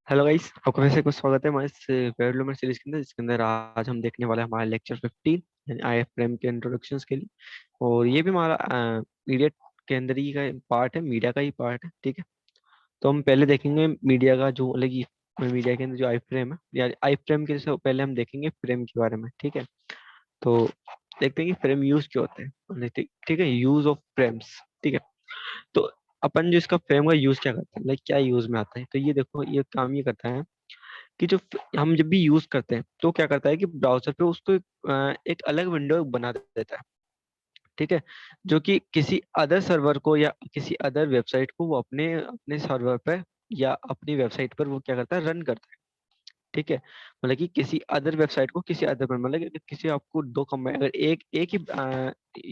Hello guys, आपका फिर से कुछ स्वागत है हमारे इस वेब डेवलपमेंट सीरीज के अंदर, जिसके अंदर आज हम देखने वाले हैं हमारा लेक्चर 15 यानी IFRAM के इंट्रोडक्शंस के लिए। और ये भी हमारा मीडिया के अंदर ही का पार्ट है, मीडिया का ही पार्ट है। ठीक है, तो हम पहले देखेंगे मीडिया का जो अलग ही मीडिया के अंदर जो IFRAM है या IFRAM के से पहले हम देखेंगे फ्रेम के बारे में। ठीक है, तो देखते हैं कि फ्रेम यूज क्यों होते हैं। ठीक है, यूज ऑफ फ्रेम्स। ठीक है, तो अपन जो इसका फ्रेम का यूज क्या करते हैं, लाइक क्या यूज में आता है, तो ये देखो ये काम ये करता है कि हम जब भी यूज करते हैं तो क्या करता है कि ब्राउजर पे उसको एक अलग विंडो बना देता है। ठीक है, जो कि किसी अदर सर्वर को या किसी अदर वेबसाइट को वो अपने अपने सर्वर पर या अपनी वेबसाइट पर वो क्या करता है, रन करता है। ठीक है, मतलब कि किसी अदर वेबसाइट को किसी अदर पर, मतलब कि किसी आपको दो कम अगर एक एक ही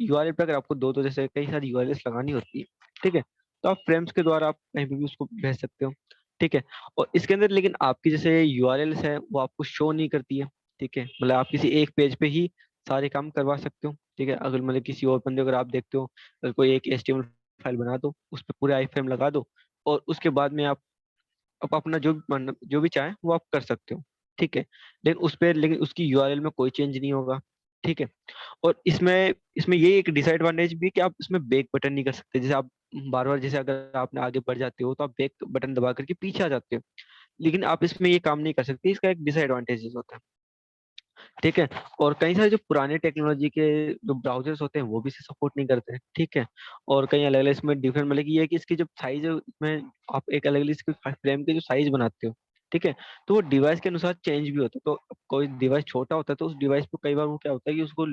यूआरएल पे अगर आपको दो दो जैसे कई सारी यूआरएल्स लगानी होती है। ठीक है, तो आप फ्रेम्स के द्वारा आप कहीं पे भी उसको भेज सकते हो। ठीक है, और इसके अंदर लेकिन आपकी जैसे यूआरएल्स है वो आपको शो नहीं करती है। ठीक है, मतलब आप किसी एक पेज पे ही सारे काम करवा सकते हो। ठीक है, अगर मतलब किसी और बंदे अगर आप देखते हो, अगर कोई एक एचटीएमएल फाइल बना दो, उस पर पूरे आई फ्रेम लगा दो, और उसके बाद में आप अपना जो जो भी चाहे वो आप कर सकते हो। ठीक है, लेकिन उसकी यूआरएल में कोई चेंज नहीं होगा। ठीक है, और इसमें इसमें ये एक डिसएडवांटेज भी है कि आप इसमें बैक बटन नहीं कर सकते। जैसे आप बार बार जैसे अगर आपने आगे बढ़ जाते हो तो आप बैक बटन दबा करके पीछे आ जाते हो, लेकिन आप इसमें ये काम नहीं कर सकते। इसका एक डिसएडवांटेज होता है। ठीक है, और कई सारे जो पुराने टेक्नोलॉजी के जो ब्राउजर्स होते हैं वो भी इसे सपोर्ट नहीं करते हैं। ठीक है, और कई अलग अलग इसमें डिफरेंट, मतलब कि ये है कि इसकी जो साइज है इसमें आप एक अलग अलग इसके फ्रेम के जो साइज बनाते हो। ठीक है, तो वो डिवाइस के अनुसार चेंज भी होता है। तो कोई डिवाइस छोटा होता है तो उस डिवाइस पे कई बार वो क्या होता है कि उसको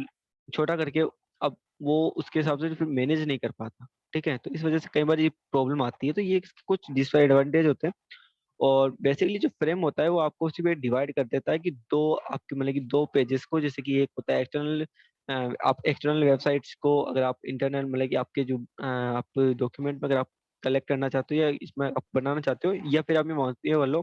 छोटा करके अब वो उसके हिसाब से फिर मैनेज नहीं कर पाता। ठीक है, तो इस वजह से कई बार ये प्रॉब्लम आती है। तो ये इसके कुछ डिसएडवांटेज होते हैं। और बेसिकली जो फ्रेम होता है वो आपको उसी पे डिवाइड कर देता है कि दो आपके मतलब कि दो पेजेस को, जैसे कि एक होता है एक्सटर्नल, आप एक्सटर्नल वेबसाइट्स को अगर आप इंटरनल मतलब कि आपके जो आप डॉक्यूमेंट में अगर आप कलेक्ट करना चाहते हो या इसमें आप बनाना चाहते हो, या फिर आप ये मानते हो वालों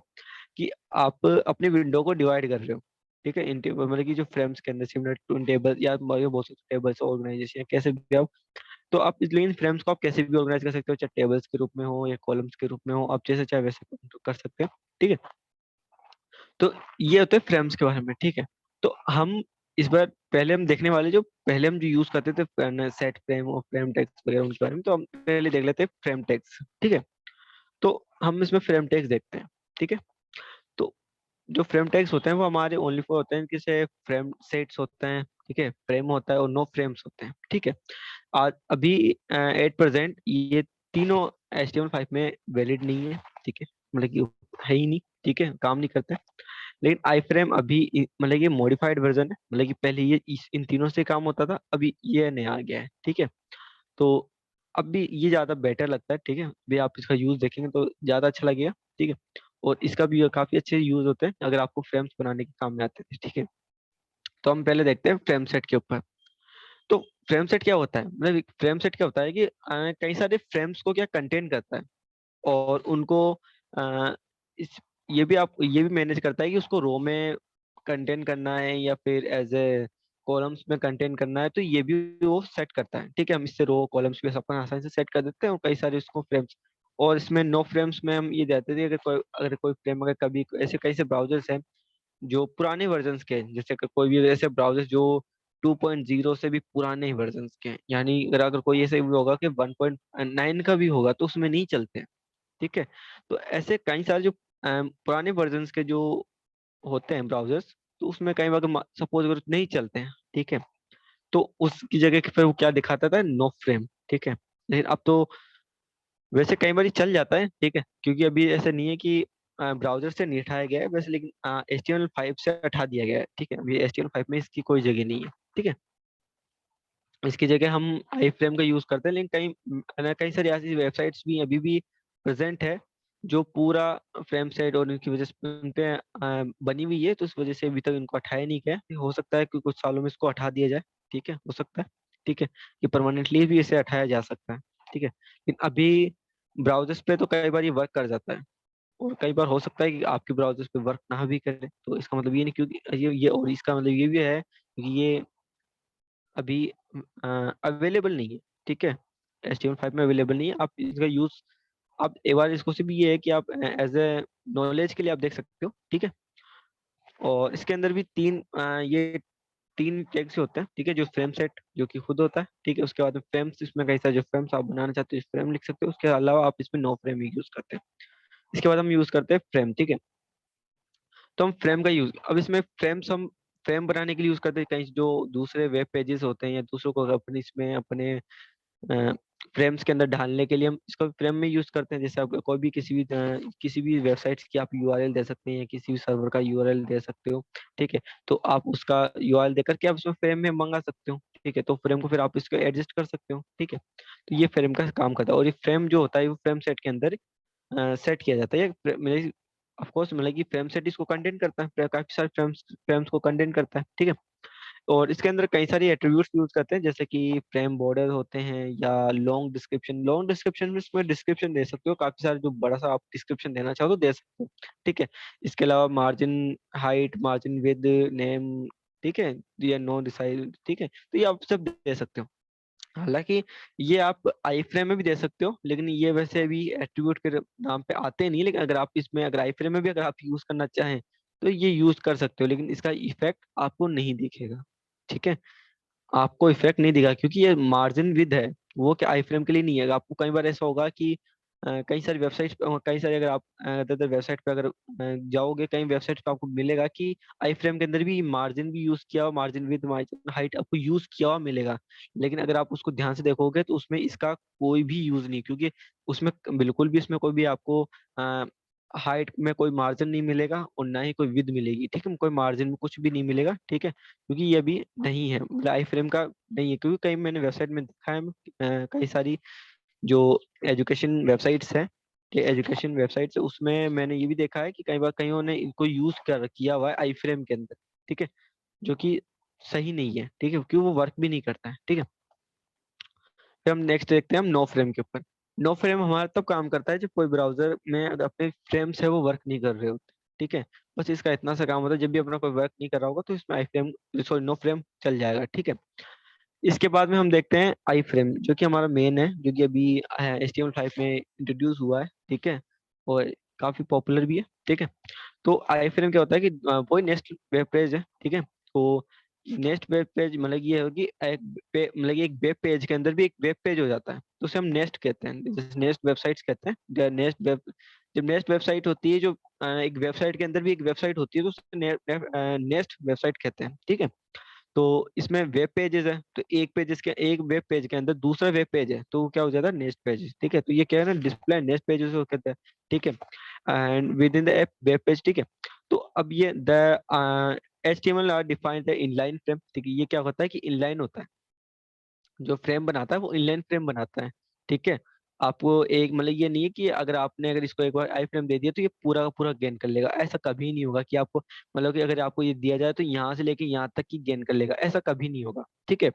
कि आप अपने विंडो को डिवाइड कर रहे हो। ठीक है, इन मतलब कि जो फ्रेम्स के अंदर सिमिलर टेबल या बहुत से टेबल्स ऑर्गेनाइजेशन कैसे भी आप, तो आप इसलिए इन फ्रेम्स को आप कैसे भी ऑर्गेनाइज कर सकते हो, चाहे टेबल्स के रूप में हो या कॉलम्स के रूप में हो, आप जैसे चाहे वैसे कर सकते हैं। ठीक है, तो ये होते हैं फ्रेम्स के बारे में। ठीक है, तो हम इस बार पहले हम देखने वाले जो पहले हम जो यूज करते थे सेट फ्रेम और फ्रेम टेक्स्ट वगैरह उनके बारे में, तो हम पहले देख लेते हैं फ्रेम टेक्स्ट। ठीक है, तो हम इसमें फ्रेम टेक्स्ट देखते हैं। ठीक है, तो जो फ्रेम टैग्स होते हैं वो हमारे ओनली फॉर होते हैं, जैसे फ्रेम सेट्स होते हैं। ठीक है, फ्रेम होता है और नो फ्रेम्स होते हैं। ठीक है, आज अभी एट प्रेजेंट ये तीनों HTML5 में वैलिड नहीं है। ठीक है, मतलब कि है ही नहीं। ठीक है, काम नहीं करते। लेकिन आई फ्रेम अभी मतलब ये मॉडिफाइड वर्जन है, मतलब कि पहले ये इन तीनों से काम होता था, अभी ये नया आ गया है। ठीक है, तो अब भी ये ज्यादा बेटर लगता है। ठीक है, भी आप इसका यूज देखेंगे तो ज्यादा अच्छा लगेगा। ठीक है, और इसका भी काफी अच्छे यूज होते हैं अगर आपको फ्रेम्स बनाने के काम में आते हैं। ठीक है, तो हम पहले देखते हैं फ्रेम सेट के ऊपर। तो फ्रेम सेट क्या होता है, मतलब फ्रेम सेट क्या होता है कि कई सारे फ्रेम्स को क्या कंटेन करता है, और उनको अ, इस ये भी मैनेज करता है कि उसको रो में कंटेन करना है या फिर एज ए कॉलम्स में कंटेन करना है, तो ये भी वो सेट करता है। ठीक है, हम इससे रो कॉलम्स भी अपन आसानी से सेट कर देते हैं, और कई सारे इसको फ्रेम्स, और इसमें नो फ्रेम्स में हम ये देते थे अगर कोई फ्रेम अगर कभी ऐसे कई से ब्राउजर्स हैं जो पुराने वर्जन्स के हैं, जैसे कि कोई भी ऐसे ब्राउजर्स जो 2.0 से भी पुराने वर्जन्स के हैं, यानी अगर अगर कोई ऐसे भी होगा कि 1.9 का भी होगा तो उसमें नहीं चलते हैं। ठीक है, तो ऐसे कई सारे जो पुराने वर्जन्स के जो होते हैं ब्राउजर्स, तो उसमें कई बार सपोज अगर नहीं चलते हैं। ठीक है, तो उसकी जगह फिर वो क्या दिखाता था, नो फ्रेम। ठीक है, लेकिन अब तो वैसे कई बार चल जाता है। ठीक है, क्योंकि अभी ऐसा नहीं है कि ब्राउजर से नहीं हटाया गया है वैसे, लेकिन HTML5 से हटा दिया गया है। ठीक है, अभी HTML5 में इसकी कोई जगह नहीं है। ठीक है, इसकी जगह हम आई फ्रेम का यूज करते हैं, लेकिन कई सारी ऐसी वेबसाइट्स भी अभी भी प्रेजेंट है जो पूरा फ्रेम सेट और इनकी वजह से उन पे बनी हुई है, तो उस वजह से अभी तक इनको हटाया नहीं गया है। हो सकता है कि कुछ सालों में इसको हटा दिया जाए। ठीक है, हो सकता है। ठीक है, कि परमानेंटली भी इसे हटाया जा सकता है। ठीक है, लेकिन अभी ब्राउजर्स पे तो कई बार ये वर्क कर जाता है, और कई बार हो सकता है कि आपके ब्राउजर्स पे वर्क ना भी करे, तो इसका मतलब ये नहीं, क्योंकि ये और इसका मतलब ये भी है कि ये अभी अवेलेबल नहीं है। ठीक है, HTML5 में अवेलेबल नहीं है। आप इसका यूज आप एक बार इसको सिर्फ ये है कि आप एज ए नॉलेज के लिए आप देख सकते हो, ठीक है। और इसके अंदर भी ये तीन टैग्स होते हैं, ठीक है। जो फ्रेम सेट जो कि खुद होता है, ठीक है। उसके बाद में फ्रेम्स, इसमें कई सारे जो फ्रेम्स आप बनाना चाहते हो फ्रेम लिख सकते हो। उसके अलावा आप इसमें नो फ्रेम ही यूज करते हैं। इसके बाद हम यूज करते हैं फ्रेम, ठीक है। तो हम फ्रेम का यूज, अब इसमें फ्रेम्स हम फ्रेम बनाने के लिए यूज करते हैं। कहीं जो दूसरे वेब पेजेस होते हैं या दूसरों को अपने इसमें अपने फ्रेम्स के अंदर ढालने के लिए हम इसको फ्रेम में यूज करते हैं। जैसे आप कोई भी किसी भी वेबसाइट की आप यूआरएल दे सकते हैं या किसी भी सर्वर का यूआरएल दे सकते हो, ठीक है। तो आप उसका यूआरएल देकर के आप उसमें फ्रेम में मंगा सकते हो, ठीक है। तो फ्रेम को फिर आप इसको एडजस्ट कर सकते हो, ठीक है। तो ये फ्रेम का काम करता है। और ये फ्रेम जो होता है वो फ्रेम सेट के अंदर सेट किया जाता है। मतलब ऑफ कोर्स मतलब कि फ्रेम सेट इसको कंटेन करता है, काफी सारे फ्रेम्स फ्रेम्स को कंटेन करता है, ठीक है। और इसके अंदर कई सारी एट्रीब्यूट्स यूज करते हैं, जैसे कि फ्रेम बॉर्डर होते हैं या लॉन्ग डिस्क्रिप्शन में इसमें डिस्क्रिप्शन दे सकते हो। काफी सारे जो बड़ा सा आप डिस्क्रिप्शन देना चाहो तो दे सकते हो, ठीक है। इसके अलावा margin height, margin with, name, ठीक है, ये नो डिसाइड, ठीक है। तो ये आप सब दे सकते हो। हालांकि ये आप आई फ्रेम में भी दे सकते हो, लेकिन ये वैसे भी एट्रीब्यूट के नाम पे आते नहीं। लेकिन अगर आप इसमें अगर आई फ्रेम में भी अगर आप यूज करना चाहें तो ये यूज कर सकते हो, लेकिन इसका इफेक्ट आपको नहीं दिखेगा, ठीक है। आपको इफेक्ट नहीं दिखा क्योंकि ये मार्जिन विद है, वो क्या आई फ्रेम के लिए नहीं है। आपको कई बार ऐसा होगा कि कई सारी वेबसाइट, कई सारी अगर आप वेबसाइट पे अगर जाओगे, कई वेबसाइट पे आपको मिलेगा कि आई फ्रेम के अंदर भी मार्जिन भी यूज किया हुआ, मार्जिन विद, मार्जिन हाइट आपको यूज किया हुआ मिलेगा। लेकिन अगर आप उसको ध्यान से देखोगे तो उसमें इसका कोई भी यूज नहीं, क्योंकि उसमें बिल्कुल भी इसमें कोई भी आपको हाइट में कोई मार्जिन नहीं मिलेगा और ना ही कोई विद मिलेगी, ठीक है। कोई मार्जिन में कुछ भी नहीं मिलेगा, ठीक है, क्योंकि ये भी नहीं है, मतलब आई फ्रेम का नहीं है। क्योंकि कई मैंने वेबसाइट में देखा है, कई सारी जो एजुकेशन वेबसाइट्स हैं, एजुकेशन वेबसाइट्स है, उसमें मैंने ये भी देखा है कि कई बार कईयों ने इनको यूज कर किया हुआ है आई फ्रेम के अंदर, ठीक है, जो कि सही नहीं है, ठीक है, क्योंकि वो वर्क भी नहीं करता है, ठीक है। फिर हम नेक्स्ट देखते हैं हम नो फ्रेम के ऊपर। नो फ्रेम हमारा तब काम करता है जब कोई ब्राउजर में अगर अपने फ्रेम्स है वो वर्क नहीं कर रहे होते, ठीक है। बस इसका इतना सा काम होता है, जब भी अपना कोई वर्क नहीं कर रहा होगा तो इसमें आई फ्रेम, सॉरी, नो फ्रेम चल जाएगा, ठीक है। इसके बाद में हम देखते हैं आई फ्रेम, जो कि हमारा मेन है, जो कि अभी HTML5 में इंट्रोड्यूस हुआ है, ठीक है। और काफी पॉपुलर भी है, ठीक है। तो आई फ्रेम क्या होता है कि वही नेक्स्ट वेब पेज है, ठीक है। तो नेक्स्ट वेब पेज मतलब ये है कि मतलब कि एक वेब पेज के अंदर भी एक वेब पेज हो जाता है, तो उसे हम नेक्स्ट कहते हैं, जैसे नेक्स्ट वेबसाइट्स कहते हैं। नेक्स्ट वेब, जब नेक्स्ट वेबसाइट होती है, जो एक वेबसाइट के अंदर भी एक वेबसाइट होती है, तो उसे नेक्स्ट वेबसाइट कहते हैं, ठीक है। तो इसमें वेब पेजेस है, तो एक वेब पेज के अंदर दूसरा वेब पेज है, तो वो क्या हो जाता है, नेक्स्ट पेज, ठीक है। तो ये क्या है ना, डिस्प्ले नेक्स्ट पेजेस को कहते हैं, ठीक है। And with in the app web page, ठीक है। तो अब ये the HTML are defined the inline frame, ठीक है। ये क्या होता है कि इनलाइन होता है, जो फ्रेम बनाता है वो इनलाइन फ्रेम बनाता है, ठीक है। आपको एक मतलब ये नहीं है कि अगर इसको एक बार आई फ्रेम दे दिया तो ये पूरा का पूरा गेन कर लेगा, ऐसा कभी नहीं होगा कि आपको मतलब कि अगर आपको ये दिया जाए तो यहाँ से लेके यहाँ तक की गेन कर लेगा, ऐसा कभी नहीं होगा, ठीक है।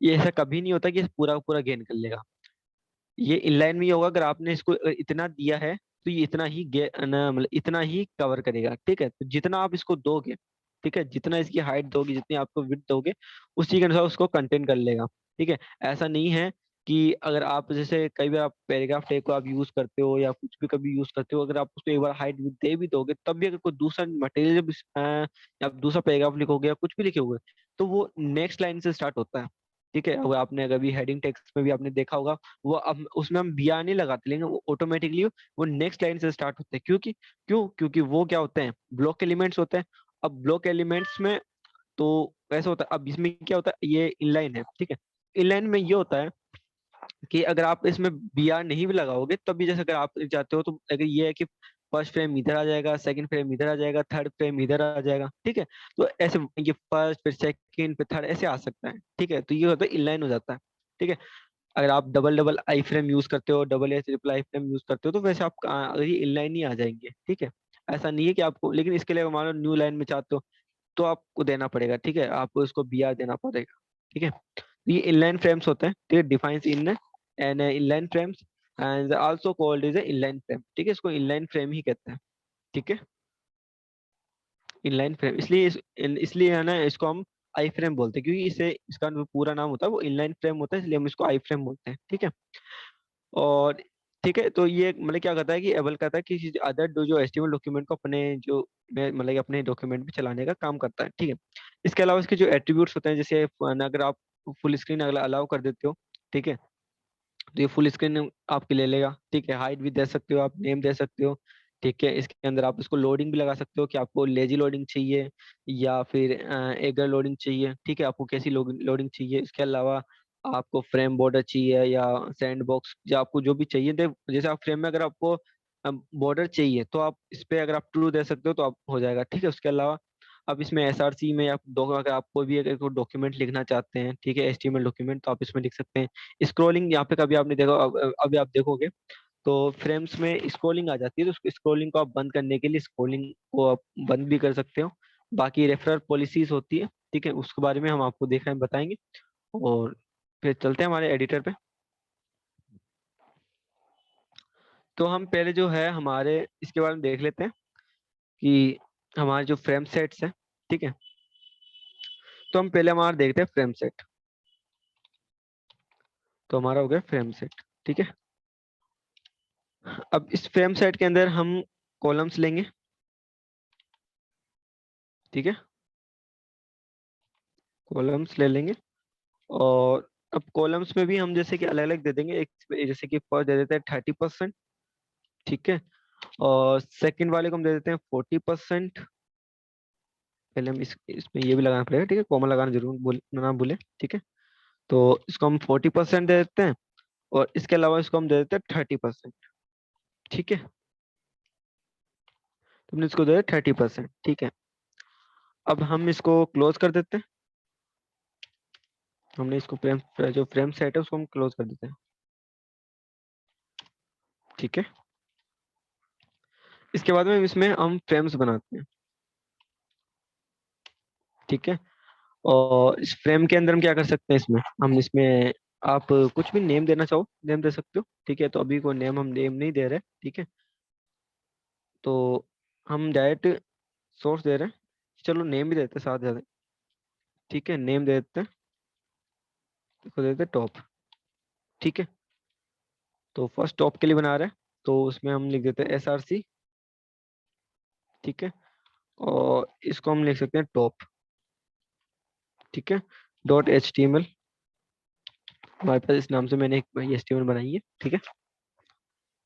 ये ऐसा कभी नहीं होता कि ये पूरा का पूरा गेन कर लेगा। ये इनलाइन में ही होगा, अगर आपने इसको इतना दिया है तो ये इतना ही मतलब इतना ही कवर करेगा, ठीक है। तो जितना आप इसको दोगे, ठीक है, जितना इसकी हाइट दोगे, जितनी आपको विड्थ दोगे, उसी के अनुसार उसको कंटेन कर लेगा, ठीक है। ऐसा नहीं है कि अगर आप जैसे कई बार आप पैराग्राफ टैग को आप यूज करते हो या कुछ भी कभी यूज करते हो, अगर आप उसको एक बार हाइट विड्थ दे भी दोगे, तब भी अगर कोई दूसरा मटेरियल या आप दूसरा पैराग्राफ लिखोगे या कुछ भी लिखोगे, तो वो नेक्स्ट लाइन से स्टार्ट होता है, ठीक है। अगर आपने अगर भी हेडिंग टेक्स्ट में भी आपने देखा होगा, वो अब उसमें हम बिया नहीं लगाते, लेकिन वो ऑटोमेटिकली वो नेक्स्ट लाइन से स्टार्ट होते हैं, क्योंकि वो क्या होते हैं, ब्लॉक एलिमेंट्स होते हैं। अब ब्लॉक एलिमेंट्स में तो ऐसा होता है, अब इसमें क्या होता है, ये इनलाइन है, ठीक है। इनलाइन में ये होता है कि अगर आप इसमें बी आर नहीं भी लगाओगे तब भी, जैसे अगर आप चाहते हो तो अगर ये है कि फर्स्ट फ्रेम इधर आ जाएगा, सेकंड फ्रेम इधर आ जाएगा, थर्ड फ्रेम इधर आ जाएगा, ठीक है। तो ऐसे ये फर्स्ट फिर सेकंड फिर थर्ड ऐसे आ सकता है, ठीक है। तो ये होता है इनलाइन हो जाता है, ठीक है। अगर आप डबल डबल आई फ्रेम यूज करते हो, डबल या ट्रिपल आई फ्रेम यूज करते हो, तो वैसे आप अगर ये इनलाइन ही आ जाएंगे, ठीक है। ऐसा नहीं है कि आपको, लेकिन इसके लिए मान लो न्यू लाइन में चाहते हो तो आपको देना पड़ेगा, ठीक है, आपको इसको बी आर देना पड़ेगा, ठीक है। तो ये इनलाइन फ्रेम्स होते हैं, ठीक है, defines in an inline frames and also called is inline frame, ठीक है। इसको इनलाइन फ्रेम ही कहते हैं, ठीक है। इनलाइन फ्रेम इसलिए है ना, इसको हम आई फ्रेम बोलते हैं, क्योंकि इसे इसका जो पूरा नाम होता है वो इनलाइन फ्रेम होता है, इसलिए हम इसको आई फ्रेम बोलते हैं, ठीक है। और ठीक है, तो ये मतलब क्या करता है कि एबल करता है कि अदर जो एचटीएमएल डॉक्यूमेंट को अपने जो मतलब कि अपने डॉक्यूमेंट में चलाने का काम करता है। ठीक है, इसके अलावा इसके जो एट्रीब्यूट्स होते हैं, जैसे अगर आप फुल स्क्रीन अगर अलाउ कर देते हो, ठीक है, तो ये फुल स्क्रीन आपके ले लेगा। ठीक है, हाइट भी दे सकते हो, आप नेम दे सकते हो। ठीक है, इसके अंदर आप इसको लोडिंग भी लगा सकते हो कि आपको लेजी लोडिंग चाहिए या फिर एगर लोडिंग चाहिए। ठीक है, आपको कैसी लोडिंग चाहिए। इसके अलावा आपको फ्रेम बॉर्डर चाहिए या सैंड बॉक्स, या आपको जो भी चाहिए दे। जैसे आप फ्रेम में अगर आपको बॉर्डर चाहिए तो आप इस पे अगर आप ट्रू दे सकते हो तो आप हो जाएगा। ठीक है, उसके अलावा अब इसमें एसआरसी में आप दो, अगर आपको भी अगर कोई डॉक्यूमेंट लिखना चाहते हैं, ठीक है, एचटीएमएल डॉक्यूमेंट, तो आप इसमें लिख सकते हैं। स्क्रॉलिंग यहाँ पे कभी आपने देखा, अभी आप देखोगे तो फ्रेम्स में स्क्रॉलिंग आ जाती है, तो स्क्रॉलिंग को आप बंद करने के लिए स्क्रॉलिंग को आप बंद भी कर सकते हो। बाकी रेफरल पॉलिसीज होती है, ठीक है, उसके बारे में हम आपको देखा बताएंगे। और फिर चलते हैं हमारे एडिटर पे। तो हम पहले जो है हमारे इसके बारे में देख लेते हैं कि हमारे जो फ्रेम सेट्स हैं, ठीक है, तो हम पहले हमारा देखते हैं फ्रेम सेट। तो हमारा हो गया फ्रेम सेट। ठीक है, अब इस फ्रेम सेट के अंदर हम कॉलम्स लेंगे। ठीक है, कॉलम्स ले लेंगे। और अब कॉलम्स में भी हम जैसे कि अलग अलग दे देंगे। एक जैसे कि फर्स्ट दे देते हैं 30%। ठीक है, और सेकंड वाले को हम दे देते हैं 40%। पहले हम इसमें ये भी लगाना पड़ेगा, ठीक है, कॉमा लगाना जरूर ना भूले। ठीक है, तो इसको हम 40% दे देते हैं, और इसके अलावा इसको हम दे देते हैं 30%। ठीक है, तुमने इसको दे 30%। ठीक है, अब हम इसको क्लोज कर देते हैं। हमने इसको फ्रेम, जो फ्रेम सेट है उसको हम क्लोज कर देते हैं। ठीक है, इसके बाद में इसमें हम फ्रेम्स बनाते हैं। ठीक है, और इस फ्रेम के अंदर हम क्या कर सकते हैं, इसमें हम इसमें आप कुछ भी नेम देना चाहो नेम दे सकते हो। ठीक है, तो अभी कोई नेम हम नेम नहीं दे रहे। ठीक है, तो हम डायरेक्ट सोर्स दे रहे हैं। चलो नेम भी देते हैं साथ ज्यादा। ठीक है, नेम दे देते हैं, इसको दे देते हैं टॉप। ठीक है, तो फर्स्ट टॉप के लिए बना रहे हैं, तो उसमें हम लिख देते हैं SRC। ठीक है, और इसको हम लिख सकते हैं टॉप। ठीक है, .html। हमारे पास इस नाम से मैंने एक HTML बनाई है। ठीक है,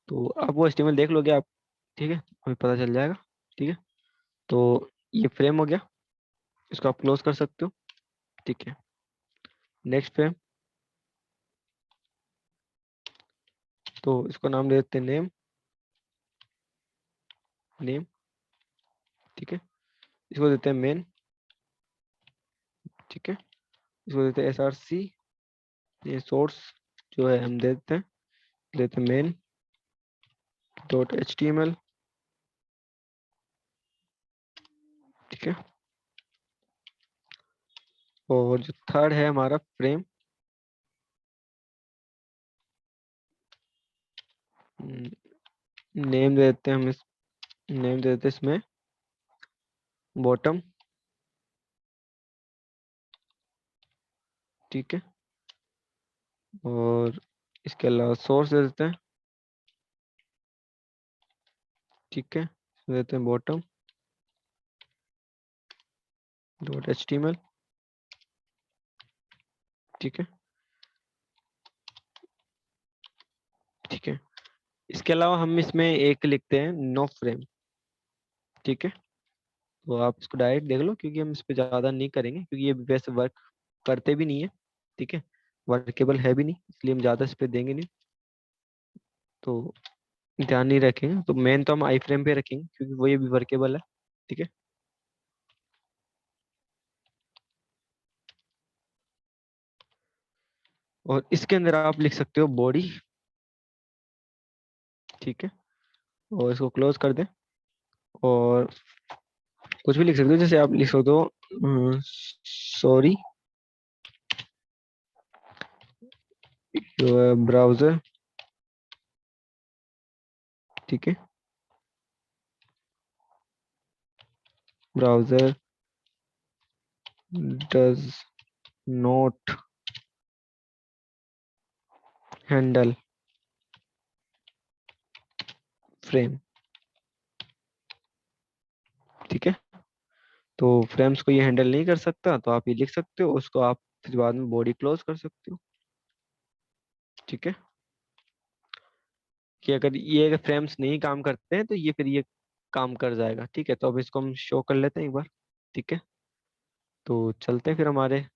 तो आप वो HTML देख लोगे आप। ठीक है, हमें पता चल जाएगा। ठीक है, तो ये फ्रेम हो गया, इसको आप क्लोज कर सकते हो। ठीक है, नेक्स्ट फ्रेम, तो इसको नाम दे देते हैं नेम। नेम, ठीक है, इसको देते हैं मेन। ठीक है, इसको देते हैं SRC। ये सोर्स जो है हम देते हैं मेन .html। ठीक है, और जो थर्ड है हमारा फ्रेम, नेम दे देते हैं हम इस नेम दे देते हैं इसमें बॉटम। ठीक है, और इसके अलावा सोर्स दे देते हैं। ठीक है, इसमें देते हैं बॉटम .html। ठीक है, ठीक है, इसके अलावा हम इसमें एक लिखते हैं नो फ्रेम। ठीक है, तो आप इसको डायरेक्ट देख लो, क्योंकि हम इस पे ज़्यादा नहीं करेंगे, क्योंकि ये वैसे वर्क करते भी नहीं है। ठीक है, वर्केबल है भी नहीं, इसलिए हम ज़्यादा इस पे देंगे नहीं। तो ध्यान नहीं रखेंगे, तो मेन तो हम आई फ्रेम पे रखेंगे क्योंकि वो ये भी वर्केबल है। ठीक है, और इसके अंदर आप लिख सकते हो बॉडी। ठीक है, और इसको क्लोज कर दें। और कुछ भी लिख सकते हो, जैसे आप लिख सकते हो सॉरी ब्राउजर। ठीक है, browser does not handle frame. ठीक है, तो फ्रेम्स को ये हैंडल नहीं कर सकता, तो आप ये लिख सकते हो, उसको आप फिर बाद में बॉडी क्लोज कर सकते हो। ठीक है, कि अगर फ्रेम्स नहीं काम करते हैं तो ये फिर ये काम कर जाएगा। ठीक है, तो अब इसको हम शो कर लेते हैं एक बार। ठीक है, तो चलते हैं फिर हमारे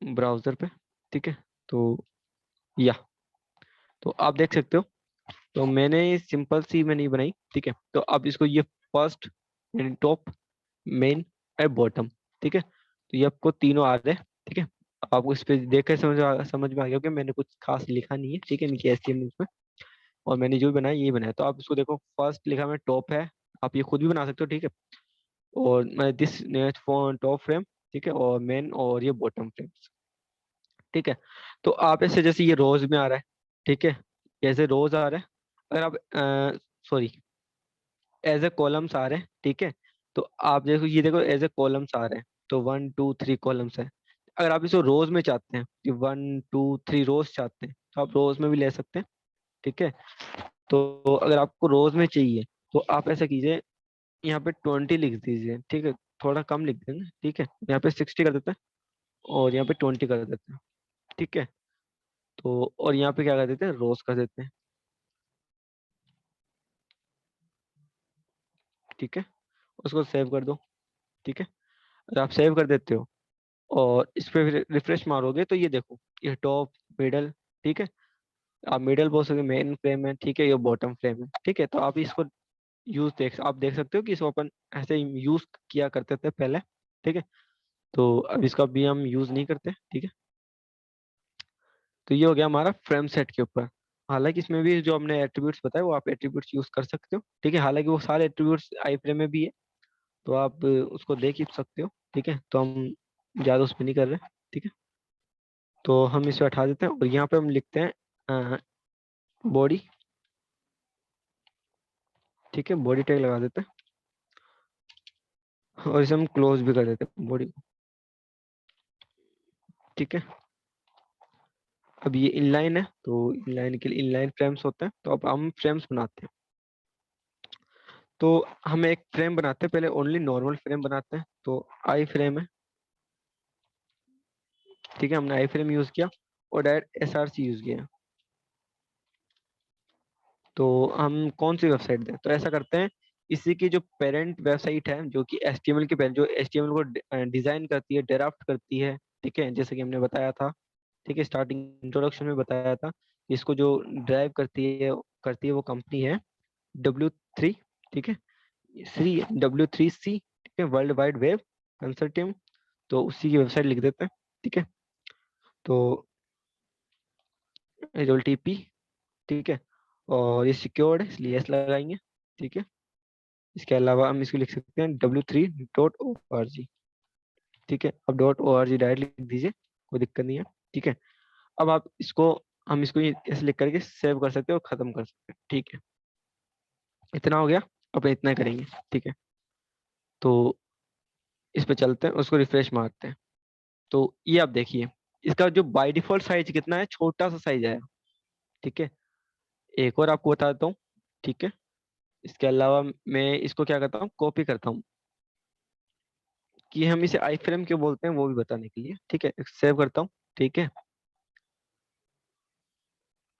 ब्राउजर पे। ठीक है, तो या तो आप देख सकते हो, तो मैंने सिंपल सी में नहीं बनाई। ठीक है, तो अब इसको ये फर्स्ट यानी टॉप, मेन और बॉटम। ठीक है, तो ये आपको तीनों आ रहे हैं। ठीक है, आपको इस पे देख कर समझ में आ गया कि मैंने कुछ खास लिखा नहीं है। ठीक है, इनकी HTML में, और मैंने जो भी बनाया यही बनाया। तो आप इसको देखो, फर्स्ट लिखा मैं टॉप है, आप ये खुद भी बना सकते हो। ठीक है, और मैं दिस टॉप फ्रेम। ठीक है, और मेन और ये बॉटम फ्रेम। ठीक है, तो आप ऐसे जैसे ये रोज में आ रहा है। ठीक है, जैसे रोज आ रहा है, अगर आप सॉरी एज ए कॉलम्स आ रहे हैं। ठीक है, तो आप देखो, ये देखो एज ए कॉलम्स आ रहे हैं, तो 1 2 3 कॉलम्स है। अगर आप इसको रोज में चाहते हैं कि 1 2 3 रोज चाहते हैं, तो आप रोज में भी ले सकते हैं। ठीक है, तो अगर आपको रोज में चाहिए, तो आप ऐसा कीजिए, यहाँ पे 20 लिख दीजिए। ठीक है, थोड़ा कम लिख देंगे। ठीक है, यहाँ पे 60 कर देते हैं, और यहाँ पे 20 कर देते हैं। ठीक है, तो और यहाँ पे क्या कर देते हैं, रोज कर देते हैं। ठीक है, उसको सेव कर दो। ठीक है, अगर आप सेव कर देते हो और इस पे रिफ्रेश मारोगे, तो ये देखो, ये टॉप, मिडल। ठीक है, आप मिडल बोल सकते, मेन फ्रेम है। ठीक है, ये बॉटम फ्रेम है। ठीक है, तो आप इसको आप देख सकते हो कि इसको अपन ऐसे यूज किया करते थे पहले। ठीक है, तो अब इसका भी हम यूज नहीं करते। ठीक है, तो ये हो गया हमारा फ्रेम सेट के ऊपर। हालांकि इसमें भी जो हमने एट्रीब्यूट्स बताए, वो आप एट्रीब्यूट्स यूज कर सकते हो। ठीक है, हालांकि वो सारे एट्रीब्यूट्स आई फ्रेम में भी है, तो आप उसको देख ही सकते हो। ठीक है, तो हम ज्यादा उस पर नहीं कर रहे। ठीक है, तो हम इसे हटा देते हैं, और यहाँ पे हम लिखते हैं बॉडी। ठीक है, बॉडी टैग लगा देते हैं, और इसे हम क्लोज भी कर देते हैं बॉडी को। ठीक है, अब ये इनलाइन है, तो इनलाइन के लिए इनलाइन फ्रेम्स होते हैं, तो अब हम फ्रेम्स बनाते हैं। तो हम एक फ्रेम बनाते हैं, पहले ओनली नॉर्मल फ्रेम बनाते हैं, तो आई फ्रेम है। ठीक है, हमने आई फ्रेम यूज किया, और डायरेक्ट SRC यूज किया। तो हम कौन सी वेबसाइट दें, तो ऐसा करते हैं, इसी की जो पेरेंट वेबसाइट है, जो कि HTML की जो HTML को डिजाइन करती है, ड्राफ्ट करती है। ठीक है, जैसे कि हमने बताया था। ठीक है, स्टार्टिंग इंट्रोडक्शन में बताया था, इसको जो ड्राइव करती है वो कंपनी है W3। ठीक है, W3C। ठीक है, वर्ल्ड वाइड वेब कंसोर्टियम, तो उसी की वेबसाइट लिख देते हैं। ठीक है, तो TP। ठीक है, और ये सिक्योर्ड है, इसलिए यस लगाएंगे। ठीक है, इसके अलावा हम इसको लिख सकते हैं W3.org। ठीक है, अब .org डायरेक्ट लिख दीजिए, कोई दिक्कत नहीं है। ठीक है, अब आप इसको हम इसको ऐसे लिख करके सेव कर सकते हैं और खत्म कर सकते हैं। ठीक है, इतना हो गया, अब इतना करेंगे। ठीक है, तो इस पे चलते हैं, उसको रिफ्रेश मारते हैं। तो ये आप देखिए, इसका जो बाय डिफॉल्ट साइज कितना है, छोटा सा साइज है। ठीक है, एक और आपको बता देता हूँ। ठीक है, इसके अलावा मैं इसको क्या करता हूँ, कॉपी करता हूँ, कि हम इसे आई फ्रेम क्यों बोलते हैं वो भी बताने के लिए। ठीक है, सेव करता हूँ। ठीक है,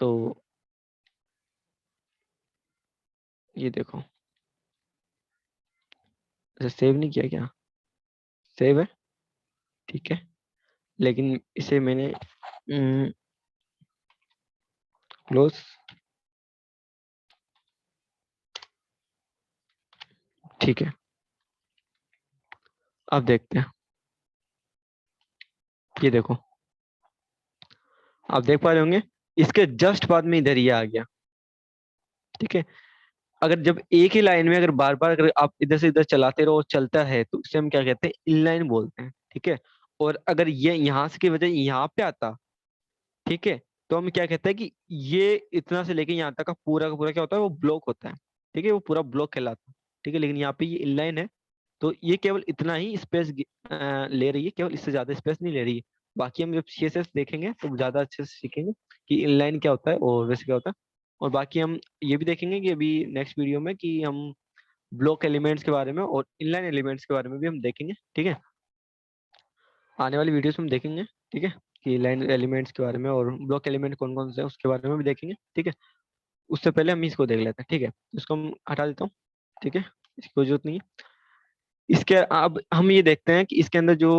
तो ये देखो, इसे सेव नहीं किया क्या, सेव है। ठीक है, लेकिन इसे मैंने क्लोज। ठीक है, अब देखते हैं, ये देखो, आप देख पा रहे होंगे, इसके जस्ट बाद में इधर ये आ गया। ठीक है, अगर जब एक ही लाइन में अगर बार बार अगर आप इधर से इधर चलाते रहो, चलता है, तो उसे हम क्या कहते हैं, इनलाइन बोलते हैं। ठीक है, और अगर ये यहाँ से की वजह यहाँ पे आता, ठीक है, तो हम क्या कहते हैं कि ये इतना से लेके यहाँ तक का पूरा क्या होता है, वो ब्लॉक होता है। ठीक है, वो पूरा ब्लॉक कहलाता है। ठीक है, लेकिन यहाँ पे ये इनलाइन है, तो ये केवल इतना ही स्पेस ले रही है, केवल इससे ज्यादा स्पेस नहीं ले रही है। बाकी हम जब CSS देखेंगे तो ज्यादा अच्छे से सीखेंगे कि इनलाइन क्या होता है और वैसे क्या होता है। और बाकी हम ये भी देखेंगे कि अभी नेक्स्ट वीडियो में कि हम ब्लॉक एलिमेंट्स के बारे में और इनलाइन एलिमेंट्स के बारे में भी हम देखेंगे, ठीक है। आने वाली वीडियोस में हम देखेंगे, ठीक है, कि लाइन एलिमेंट्स के बारे में और ब्लॉक एलिमेंट कौन कौन से हैं उसके बारे में भी देखेंगे, ठीक है। उससे पहले हम इसको देख लेते हैं, ठीक है। इसको हम हटा देता हूँ, ठीक है, इसकी कोई जरूरत नहीं है। इसके अब हम ये देखते हैं कि इसके अंदर जो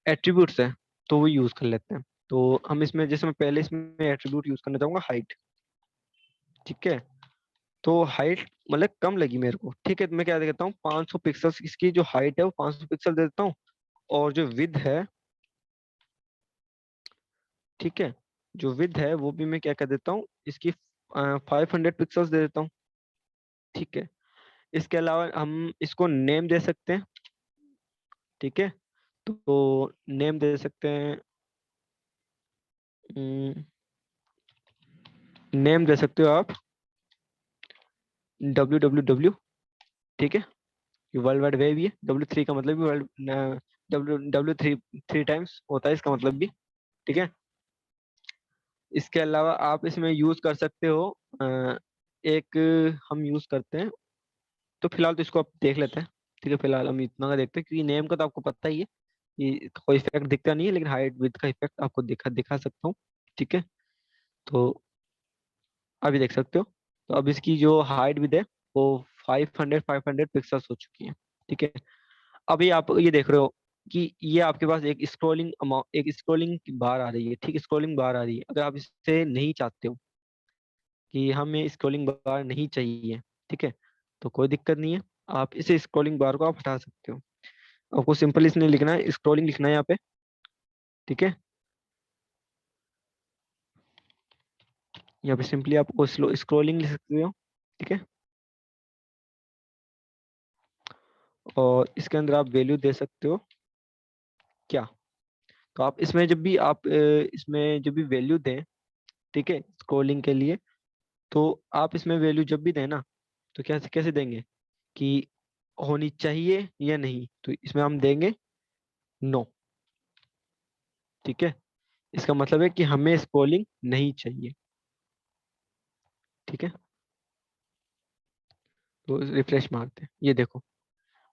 एट्रीब्यूट्स हैं तो वो यूज कर लेते हैं। तो हम इसमें जैसे मैं पहले इसमें एट्रीब्यूट यूज करना चाहूंगा हाइट, ठीक है। तो हाइट मतलब कम लगी मेरे को, ठीक है, तो मैं क्या देता हूँ 500 पिक्सल्स, इसकी जो हाइट है वो 500 पिक्सल दे देता हूँ। और जो विद है, ठीक है, जो विद है वो भी मैं क्या कर देता हूँ इसकी 500 पिक्सल्स दे देता हूँ, ठीक है। इसके अलावा हम इसको नेम दे सकते हैं, ठीक है। तो नेम दे सकते हैं, नेम दे सकते हो आप www, ठीक है। ये वर्ल्ड वाइड वेब भी है, W3 का मतलब भी वर्ल्ड, W3 थ्री टाइम्स होता है इसका मतलब भी, ठीक है। इसके अलावा आप इसमें यूज कर सकते हो एक हम यूज करते हैं, तो फिलहाल तो इसको आप देख लेते हैं, ठीक है। फिलहाल हम इतना का देखते हैं क्योंकि नेम का तो आपको पता ही है कि कोई इफेक्ट दिखता नहीं है, लेकिन हाइट विड्थ का इफेक्ट आपको दिखा दिखा सकता हूँ, ठीक है। तो अभी देख सकते हो, तो अब इसकी जो हाइट विड्थ है वो 500 पिक्सल्स हो चुकी है, ठीक है। अभी आप ये देख रहे हो कि ये आपके पास एक स्क्रॉलिंग अमाउंट, एक स्क्रॉलिंग बार आ रही है, ठीक, स्क्रॉलिंग बार आ रही है। अगर आप इससे नहीं चाहते हो कि हमें स्क्रॉलिंग बार नहीं चाहिए, ठीक है, तो कोई दिक्कत नहीं है, आप इसे स्क्रॉलिंग बार को आप हटा सकते हो। आपको सिंपल इसमें लिखना है, स्क्रॉलिंग लिखना है यहाँ पे, ठीक है। यहाँ पे सिंपली आपको स्क्रॉलिंग लिख सकते हो, ठीक है। और इसके अंदर आप वैल्यू दे सकते हो क्या, तो आप इसमें जब भी आप इसमें जब भी वैल्यू दें, ठीक है, स्क्रॉलिंग के लिए, तो आप इसमें वैल्यू जब भी दें ना, तो कैसे कैसे देंगे कि होनी चाहिए या नहीं, तो इसमें हम देंगे नो, ठीक है। इसका मतलब है कि हमें स्क्रॉलिंग नहीं चाहिए, ठीक है। तो रिफ्रेश मारते हैं, ये देखो,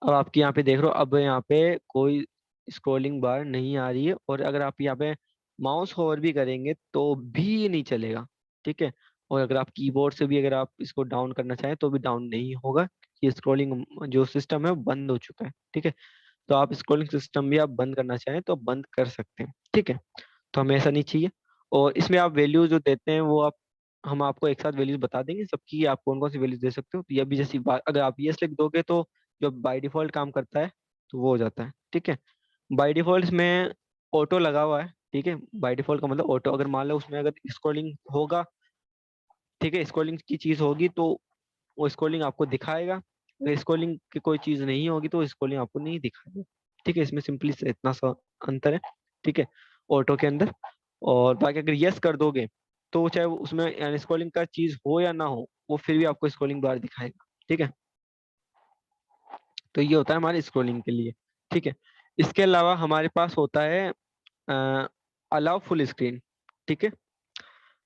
अब आपके यहाँ पे देख रहे हो, अब यहाँ पे कोई स्क्रॉलिंग बार नहीं आ रही है। और अगर आप यहाँ पे माउस होवर भी करेंगे तो भी ये नहीं चलेगा, ठीक है। और अगर आप कीबोर्ड से भी अगर आप इसको डाउन करना चाहें तो भी डाउन नहीं होगा, ये स्क्रॉलिंग जो सिस्टम है वो बंद हो चुका है, ठीक है। तो आप स्क्रॉलिंग सिस्टम भी आप बंद करना चाहें तो बंद कर सकते हैं, ठीक है। तो हमें ऐसा नहीं चाहिए। और इसमें आप वैल्यू जो देते हैं वो आप, हम आपको एक साथ वैल्यूज बता देंगे सबकी, आप कौन कौन सी वैल्यूज दे सकते हो। तो ये भी जैसी बात, अगर आप यस लिख दोगे तो जो बाय डिफॉल्ट काम करता है तो वो हो जाता है, ठीक है। बाय डिफॉल्ट इसमें ऑटो लगा हुआ है, ठीक है। बाय डिफॉल्ट का मतलब ऑटो, अगर मान लो उसमें अगर स्क्रॉलिंग होगा, ठीक है, स्क्रॉलिंग की चीज होगी तो वो स्क्रॉलिंग आपको दिखाएगा। अगर स्क्रॉलिंग की कोई चीज नहीं होगी तो स्क्रॉलिंग आपको नहीं दिखाएगा, ठीक है। इसमें सिंपली इतना सा अंतर है, ठीक है, ऑटो के अंदर। और बाकी अगर यस कर दोगे तो चाहे वो उसमें स्क्रॉलिंग का चीज हो या ना हो, वो फिर भी आपको स्क्रॉलिंग बार दिखाएगा, ठीक है। तो ये होता है हमारे स्क्रॉलिंग के लिए, ठीक है। इसके अलावा हमारे पास होता है अलाउ फुल स्क्रीन, ठीक है।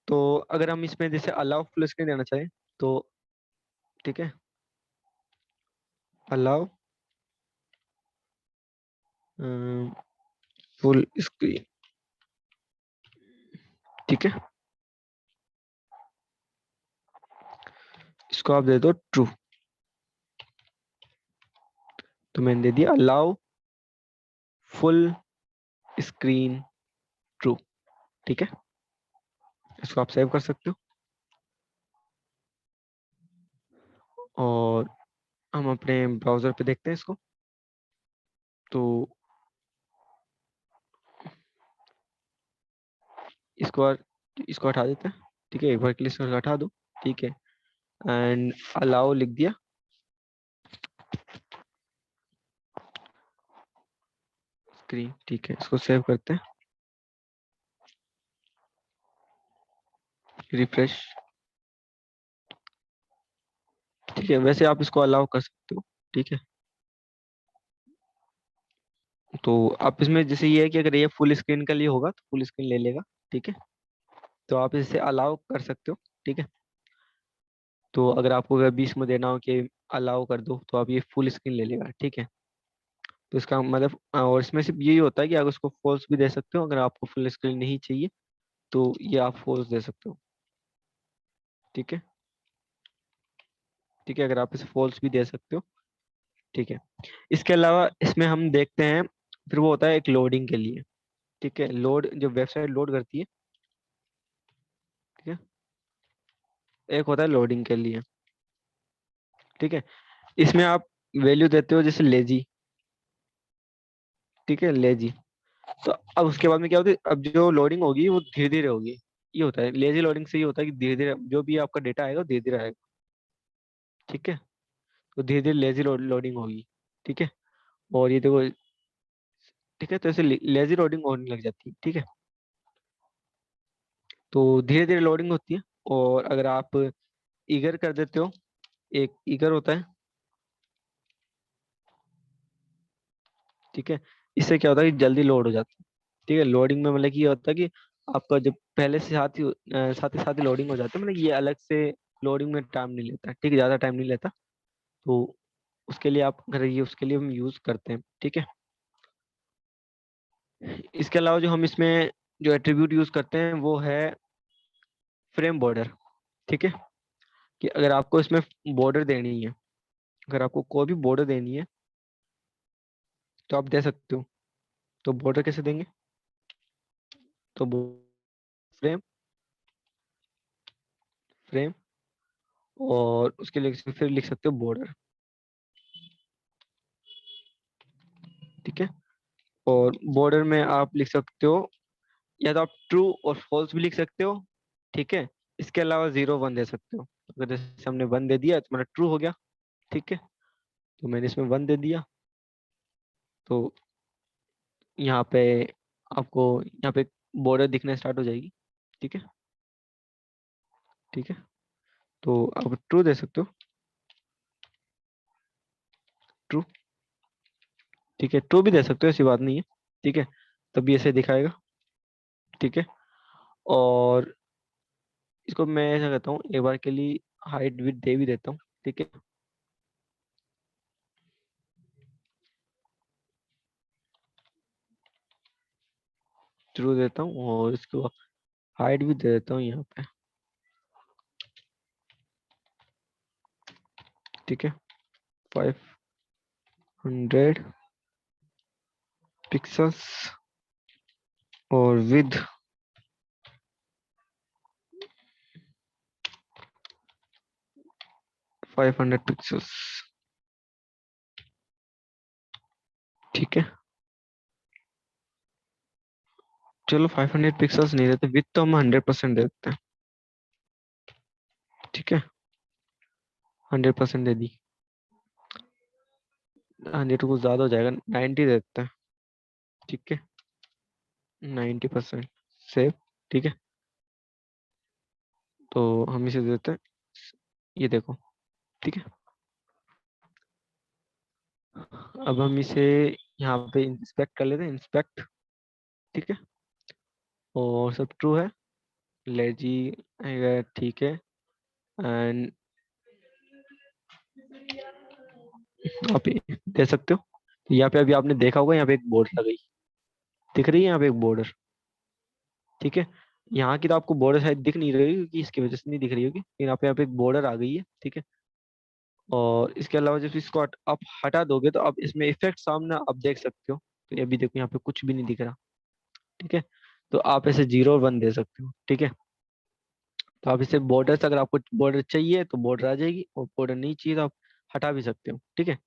तो अगर हम इसमें जैसे अलाउ फुल स्क्रीन देना चाहें तो, ठीक है, अलाउ फुल स्क्रीन, ठीक है, इसको आप दे दो ट्रू। तो मैंने दे दिया अलाउ फुल स्क्रीन ट्रू, ठीक है। इसको आप सेव कर सकते हो। और हम अपने ब्राउजर पे देखते हैं इसको, तो इसको इसको हटा देते हैं, ठीक है। एक बार के लिए इसको हटा दो, ठीक है। एंड अलाउ लिख दिया, स्क्रीन, ठीक है। इसको सेव करते हैं, रिफ्रेश, ठीक है। वैसे आप इसको अलाउ कर सकते हो, ठीक है। तो आप इसमें जैसे ये है कि अगर ये फुल स्क्रीन के लिए होगा तो फुल स्क्रीन ले लेगा, ठीक है। तो आप इसे अलाउ कर सकते हो, ठीक है। तो अगर आपको अगर बीच में देना हो कि अलाउ कर दो, तो आप ये फुल स्क्रीन ले लेगा, ठीक है। तो इसका मतलब और इसमें सिर्फ यही होता है कि आप उसको फॉल्स भी दे सकते हो, अगर आपको फुल स्क्रीन नहीं चाहिए तो ये आप फॉल्स दे सकते हो, ठीक है। ठीक है, अगर आप इसे फॉल्स भी दे सकते हो, ठीक है। इसके अलावा इसमें हम देखते हैं, फिर वो होता है एक लोडिंग के लिए, ठीक है। लोड, जो वेबसाइट लोड करती है, ठीक है, एक होता है लोडिंग के लिए, ठीक है। इसमें आप वैल्यू देते हो जैसे लेजी, ठीक है, लेजी। तो अब उसके बाद में क्या होता है, अब जो लोडिंग होगी वो धीरे धीरे होगी। ये होता है लेजी लोडिंग से, ये होता है कि धीरे धीरे जो भी आपका डेटा आएगा धीरे धीरे आएगा, ठीक है। तो धीरे धीरे लेजी लोडिंग होगी, ठीक है। और ये देखो, ठीक है, तो ऐसे लेजी लोडिंग होने लग जाती है, ठीक है। तो धीरे धीरे लोडिंग होती है। और अगर आप ईगर कर देते हो, एक ईगर होता है, ठीक है। इससे क्या होता है कि जल्दी लोड हो जाता है, ठीक है। लोडिंग में मतलब कि ये होता है कि आपका जब पहले से साथ ही लोडिंग हो जाता है, मतलब ये अलग से लोडिंग में टाइम नहीं लेता, ठीक है, ज़्यादा टाइम नहीं लेता। तो उसके लिए आप अगर ये उसके लिए हम यूज़ करते हैं, ठीक है। इसके अलावा जो हम इसमें जो एट्रीब्यूट यूज़ करते हैं वो है फ्रेम बॉर्डर, ठीक है। कि अगर आपको इसमें बॉर्डर देनी है, अगर आपको कोई भी बॉर्डर देनी है तो आप दे सकते हो। तो बॉर्डर कैसे देंगे, तो फ्रेम, फ्रेम, और उसके लिए फिर लिख सकते हो बॉर्डर, ठीक है। और बॉर्डर में आप लिख सकते हो, या तो आप ट्रू और फॉल्स भी लिख सकते हो, ठीक है। इसके अलावा 0 1 दे सकते हो। अगर जैसे हमने 1 दे दिया तो मेरा ट्रू हो गया, ठीक है। तो मैंने इसमें 1 दे दिया, तो यहाँ पे आपको यहाँ पे बॉर्डर दिखना स्टार्ट हो जाएगी, ठीक है, ठीक है। तो आप ट्रू दे सकते हो, ट्रू, ठीक है। ट्रू भी दे सकते हो, ऐसी बात नहीं है, ठीक है। तभी ऐसे दिखाएगा, ठीक है। और इसको मैं ऐसा करता हूँ, एक बार के लिए हाइट विड्थ दे भी देता हूँ, ठीक है। ट्रू देता हूँ और इसको हाइट भी दे देता हूँ यहाँ पे, ठीक है। 500 पिक्सल्स और विद 500 पिक्सल्स, ठीक है। चलो 500 पिक्सल्स नहीं देते, विद तो हम 100% देते हैं, ठीक है। 100% दे दी। 100 कुछ ज्यादा हो जाएगा, 90 देते हैं, ठीक है। 90% सेव, ठीक है। तो हम इसे देते हैं, ये देखो, ठीक है। अब हम इसे यहाँ पे इंस्पेक्ट कर लेते हैं, इंस्पेक्ट, ठीक है। और सब ट्रू है, लेजी, ठीक है। एंड आप ये दे सकते हो। यहाँ पे अभी आपने देखा होगा, यहाँ पे एक बोर्ड लगाई दिख रही है, यहाँ पे एक बॉर्डर, ठीक है। यहाँ की तो आपको बॉर्डर शायद दिख नहीं रही क्योंकि इसकी वजह से नहीं दिख रही होगी, लेकिन यहाँ पे एक बॉर्डर आ गई है, ठीक है। और इसके अलावा जब इसको आप हटा दोगे तो आप इसमें इफेक्ट सामने आप देख सकते हो। तो ये अभी देखो, यहाँ पे कुछ भी नहीं दिख रहा, ठीक है। तो आप ऐसे 0 और 1 दे सकते हो, ठीक है। तो आप इसे बॉर्डर से, अगर आपको बॉर्डर चाहिए तो बॉर्डर आ जाएगी, और बॉर्डर नहीं चाहिए तो आप हटा भी सकते हो, ठीक है।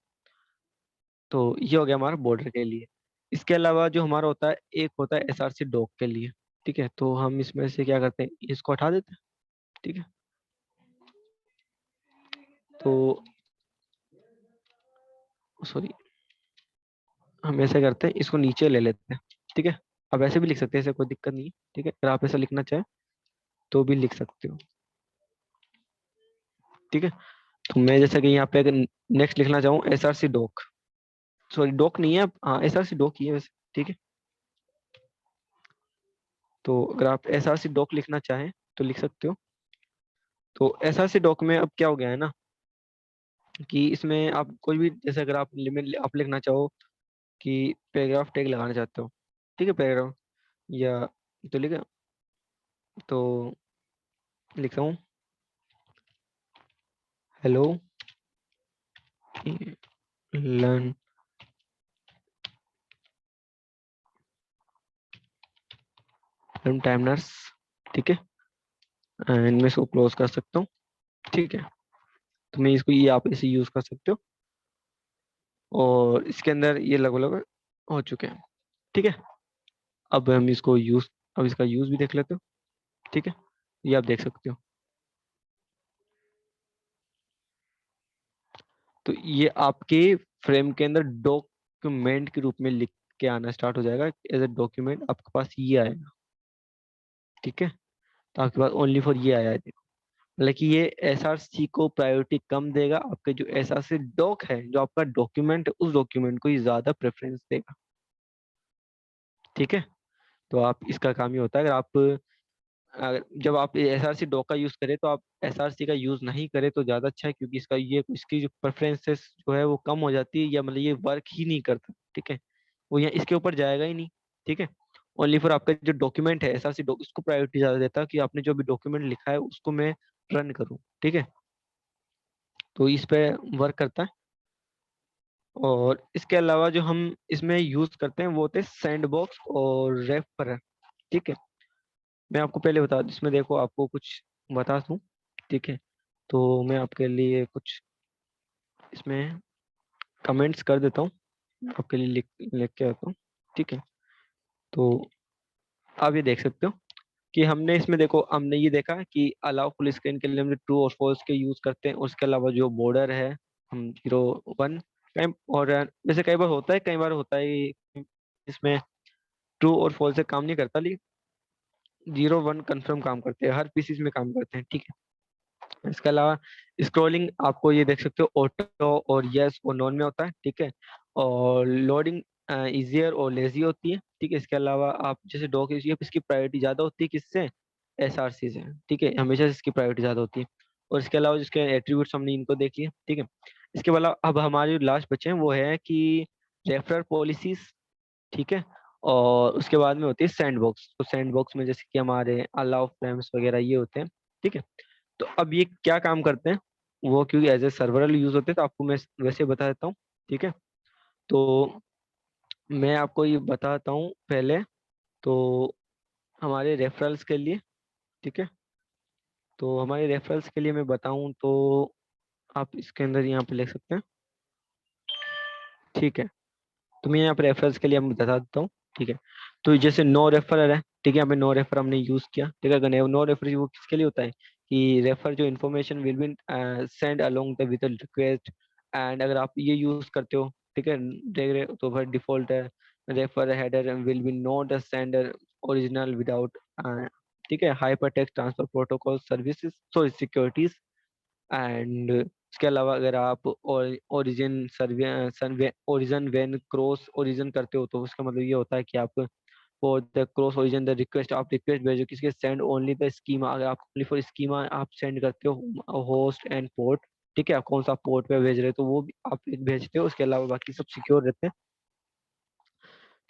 तो ये हो गया हमारा बॉर्डर के लिए। इसके अलावा जो हमारा होता है, एक होता है SRC डॉक के लिए, ठीक है। तो हम इसमें से क्या करते हैं, इसको हटा देते हैं, ठीक है। तो सॉरी, हम ऐसे करते हैं, इसको नीचे ले लेते हैं, ठीक है। अब ऐसे भी लिख सकते हैं, ऐसे कोई दिक्कत नहीं है, ठीक है। अगर आप ऐसा लिखना चाहें तो भी लिख सकते हो, ठीक है। तो मैं जैसा कि यहाँ पे अगर नेक्स्ट लिखना चाहूँ SRC डॉक, सॉरी डॉक नहीं है, हाँ SRC डॉक ही है वैसे, ठीक है। तो अगर आप SRC डॉक लिखना चाहें तो लिख सकते हो, तो ऐसा से डॉक्यूमेंट अब क्या हो गया है ना कि इसमें आप कोई भी, जैसे अगर आप लिमिट आप लिखना चाहो कि पैराग्राफ टैग लगाना चाहते हो, ठीक है, पैराग्राफ या तो लिखे, तो लिखता हूँ हेलो लर्न लर्न टाइमर्स, ठीक है, एंड मैं इसको क्लोज कर सकता हूँ, ठीक है। तो मैं इसको ये आप इसे यूज कर सकते हो, और इसके अंदर ये लगभग हो चुके हैं, ठीक है। अब हम इसको यूज, अब इसका यूज भी देख लेते हो, ठीक है, ये आप देख सकते हो। तो ये आपके फ्रेम के अंदर डॉक्यूमेंट के रूप में लिख के आना स्टार्ट हो जाएगा, एज ए डॉक्यूमेंट आपके पास ये आएगा, ठीक है। तो आपके पास ओनली फॉर ये आया है, देखो, मतलब कि ये एसआरसी को प्रायोरिटी कम देगा, आपके जो एसआरसी डॉक है, जो आपका डॉक्यूमेंट है, उस डॉक्यूमेंट को ही ज्यादा प्रेफरेंस देगा, ठीक है। तो आप इसका काम ये होता है, जब आप एसआरसी डॉक का यूज करें तो आप एसआरसी का यूज नहीं करें तो ज्यादा अच्छा है, क्योंकि इसका ये इसकी जो प्रेफरेंसेस जो है वो कम हो जाती है, या मतलब ये वर्क ही नहीं करता, ठीक है, वो यहाँ इसके ऊपर जाएगा ही नहीं, ठीक है। ओनली फॉर आपका जो डॉक्यूमेंट है एसआरसी डॉक, उसको प्रायोरिटी ज्यादा देता है कि आपने जो भी डॉक्यूमेंट लिखा है उसको मैं रन करूँ, ठीक है। तो इस पे वर्क करता है। और इसके अलावा जो हम इसमें यूज करते हैं वो होते हैं सैंड बॉक्स और रेफर, ठीक है। मैं आपको पहले बता दूं, इसमें देखो आपको कुछ बता दूं, ठीक है। तो मैं आपके लिए कुछ इसमें कमेंट्स कर देता हूँ, आपके लिए लिख लिख के आता हूँ, ठीक है। तो आप ये देख सकते हो कि हमने इसमें, देखो हमने ये देखा कि अलाउ फुल स्क्रीन के लिए हम ट्रू और फॉल्स के यूज करते हैं, उसके अलावा जो बॉर्डर है हम 0 1 कई, और जैसे कई बार होता है, कई बार होता है इसमें ट्रू और फॉल्स से काम नहीं करता, लेकिन 0 1 कंफर्म काम करते हैं, हर पीसीस में काम करते हैं, ठीक है। इसके अलावा स्क्रॉलिंग आपको ये देख सकते हो ऑटो और यस और नॉन में होता है, ठीक है। और लोडिंग इजियर और लेजी होती है, ठीक है। इसके अलावा आप जैसे डॉक इसकी प्रायोरिटी ज्यादा होती है किससे, एसआरसी से, ठीक है, हमेशा से इसकी प्रायोरिटी ज्यादा होती है। और इसके अलावा जिसके एट्रीब्यूट्स हमने इनको देख लिए, ठीक है। इसके अलावा अब हमारे लास्ट बचे हैं वो है कि रेफरल पॉलिसीज, ठीक है। और उसके बाद में होती है सैंड बॉक्स, तो सैंड बॉक्स में जैसे कि हमारे अलाउ फ्रेम्स वगैरह ये होते हैं, ठीक है। तो अब ये क्या काम करते हैं, वो क्योंकि एज ए सर्वरल यूज होते हैं तो आपको मैं वैसे बता देता हूँ, ठीक है। तो मैं आपको ये बताता हूँ पहले, तो हमारे रेफरल्स के लिए, ठीक है। तो हमारे रेफरल्स के लिए मैं बताऊँ तो आप इसके अंदर यहाँ पे लिख सकते हैं, ठीक है। तो मैं यहाँ पे रेफरेंस के लिए हम बता देता हूँ, ठीक है। तो जैसे नो रेफरर है, ठीक है, यहाँ पे नो रेफर हमने यूज किया, ठीक है। अगर नो रेफर वो किसके लिए होता है कि रेफर जो information will be send along the with request, and अगर आप ये यूज करते हो, ठीक है, तो फिर डिफॉल्ट है refer header will be not sender original without, ठीक है, hyper text transfer protocol services sorry securities. And इसके अलावा अगर आप origin survey survey origin when cross origin करते हो तो उसका मतलब ये होता है कि आप for the cross origin the request, आप रिक्वेस्ट भेजो किसके, सेंड ओनली द स्कीमा, अगर आप ओनली फॉर स्कीमा आप सेंड करते हो होस्ट एंड पोर्ट, ठीक है, आप कौन सा पोर्ट पे भेज रहे हो तो वो भी आप भेजते हो, उसके अलावा बाकी सब सिक्योर रहते हैं,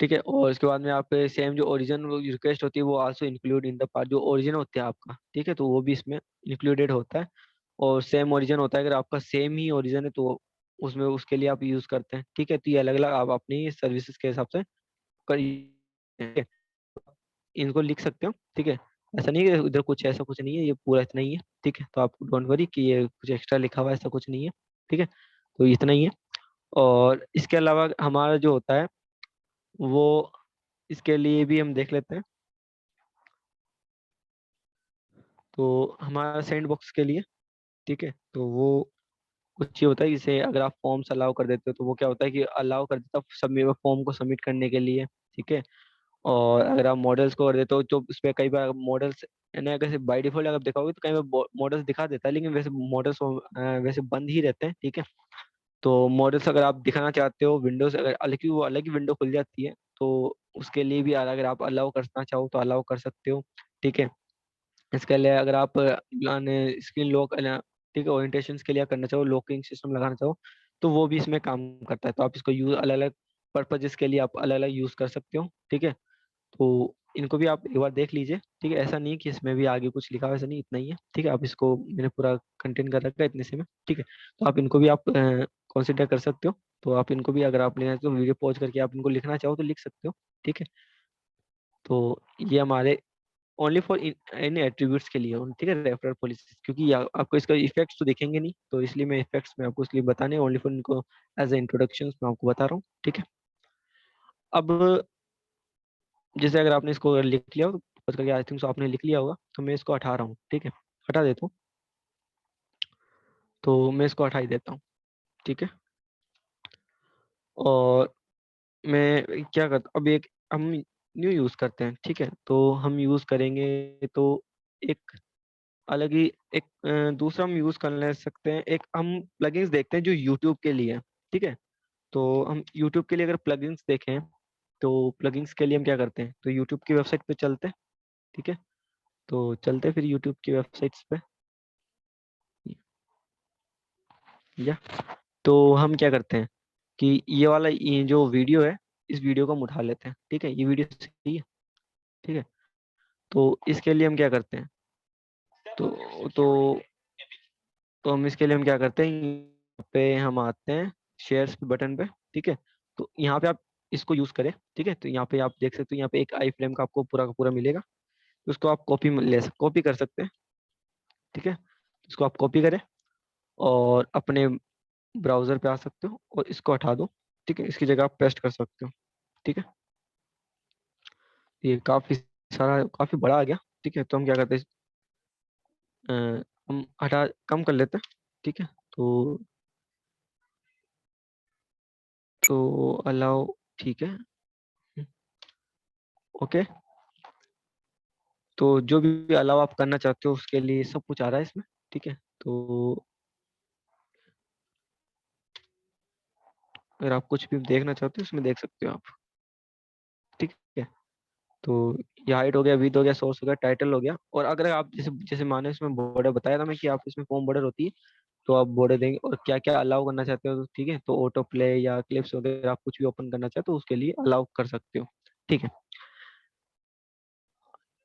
ठीक है। और इसके बाद में आप सेम जो ओरिजिन रिक्वेस्ट होती है वो also include in the part, जो ओरिजिन होता है आपका, ठीक है, तो वो भी इसमें इंक्लूडेड होता है। और सेम ओरिजिन होता है, अगर आपका सेम ही ओरिजिन है तो उसमें उसके लिए आप यूज करते हैं, ठीक है। तो ये अलग अलग आप अपनी सर्विसेज के हिसाब से करिए, इनको लिख सकते हो, ठीक है। ऐसा नहीं है कि इधर कुछ ऐसा कुछ नहीं है, ये पूरा इतना ही है, ठीक है। तो आप डोंट वरी कि ये कुछ एक्स्ट्रा लिखा हुआ है, ऐसा कुछ नहीं है, ठीक है। तो इतना ही है। और इसके अलावा हमारा जो होता है वो, इसके लिए भी हम देख लेते हैं। तो हमारा सैंड बॉक्स के लिए, ठीक है, तो वो कुछ ये होता है, जैसे अगर आप फॉर्म्स अलाउ कर देते हो तो वो क्या होता है कि अलाउ कर देता है सबमिट फॉर्म को सबमिट करने के लिए, ठीक है। और अगर आप मॉडल्स को कर देते हो तो उस पर कई बार मॉडल्स ना, अगर बाई डिफॉल्ट अगर दिखाओगे तो कई बार मॉडल्स दिखा देता है, लेकिन वैसे मॉडल्स वैसे बंद ही रहते हैं, ठीक है। तो मॉडल्स अगर आप दिखाना चाहते हो विंडोज, अगर अलग की वो अलग ही विंडो खुल जाती है, तो उसके लिए भी अगर आप अलाउ करना चाहो तो अलाउ कर सकते हो, ठीक है। इसके लिए अगर आप स्क्रीन लॉक, ठीक है, ओरिएंटेशन के लिए करना चाहो, लॉकिंग सिस्टम लगाना चाहो, तो वो भी इसमें काम करता है। तो आप इसको यूज अलग अलग पर्पजेस के लिए आप अलग अलग यूज कर सकते हो, ठीक है। तो इनको भी आप एक बार देख लीजिए, ठीक है। ऐसा नहीं कि इसमें भी आगे कुछ लिखा हुआ है, ऐसा नहीं, इतना ही है, ठीक है। आप इसको, मैंने पूरा कंटेंट कर रखा है इतने से में, ठीक है। तो आप इनको भी आप कंसिडर कर सकते हो। तो आप इनको भी, अगर आप लेना तो वीडियो पॉज करके आप इनको लिखना चाहो तो लिख सकते हो, ठीक है। तो ये हमारे ओनली फॉर इन एट्रीब्यूट्स के लिए, ठीक है, रेफरल पॉलिसीज, क्योंकि आपको इसका इफेक्ट्स तो दिखेंगे नहीं, तो इसलिए मैं इफेक्ट्स में आपको इसलिए बताने, ओनली फॉर इनको एज ए इंट्रोडक्शन मैं आपको बता रहा हूँ, ठीक है। अब जैसे अगर आपने इसको अगर लिख लिया हो, तो करके आई थिंक सो आपने लिख लिया होगा, तो मैं इसको हटा रहा हूँ, ठीक है, हटा देता हूँ। तो मैं इसको हटा ही देता हूँ, ठीक है। और मैं क्या करता, अब एक हम न्यू यूज करते हैं, ठीक है। तो हम यूज करेंगे तो एक अलग ही एक दूसरा हम यूज कर ले सकते हैं, एक हम प्लगइन्स देखते हैं जो यूट्यूब के लिए है, ठीक है। तो हम यूट्यूब के लिए अगर प्लगइन्स देखें, तो प्लगइन्स के लिए हम क्या करते हैं, तो यूट्यूब की वेबसाइट पे चलते हैं, ठीक है। तो चलते हैं फिर यूट्यूब की वेबसाइट्स पे, या तो हम क्या करते हैं कि ये वाला, ये जो वीडियो है, इस वीडियो को हम उठा लेते हैं, ठीक है। ये वीडियो सही है, ठीक है। तो इसके लिए हम क्या करते हैं, तो तो तो हम इसके लिए हम क्या करते हैं, यहाँ पे हम आते हैं शेयर्स के बटन पे, ठीक है। तो यहाँ पे आप इसको यूज करें, ठीक है। तो यहाँ पे आप देख सकते हो, यहाँ पे एक आई फ्रेम का आपको पूरा का पूरा मिलेगा। तो उसको आप कॉपी कर सकते हैं, ठीक है। इसको आप कॉपी करें और अपने ब्राउजर पे आ सकते हो और इसको हटा दो, ठीक है। इसकी जगह आप पेस्ट कर सकते हो, ठीक है। ये काफी सारा, काफी बड़ा आ गया, ठीक है। तो हम क्या करते हैं, हम हटा कम कर लेते हैं, ठीक है। तो अलाउ, ठीक है, ओके। तो जो भी अलाउ आप करना चाहते हो उसके लिए सब कुछ आ रहा है इसमें, ठीक है। तो अगर आप कुछ भी देखना चाहते हो इसमें देख सकते हो आप, ठीक है। तो ये हाइट हो गया, विड्थ हो गया, सोर्स हो गया, टाइटल हो गया। और अगर आप जैसे जैसे माने इसमें बॉर्डर बताया था मैं कि आप इसमें फॉर्म बॉर्डर होती है, तो आप बॉर्डर देंगे और क्या क्या अलाउ करना चाहते हो, ठीक है। तो ऑटो प्ले या क्लिप्स वगैरह आप कुछ भी ओपन करना चाहते हो उसके लिए अलाउ कर सकते हो, ठीक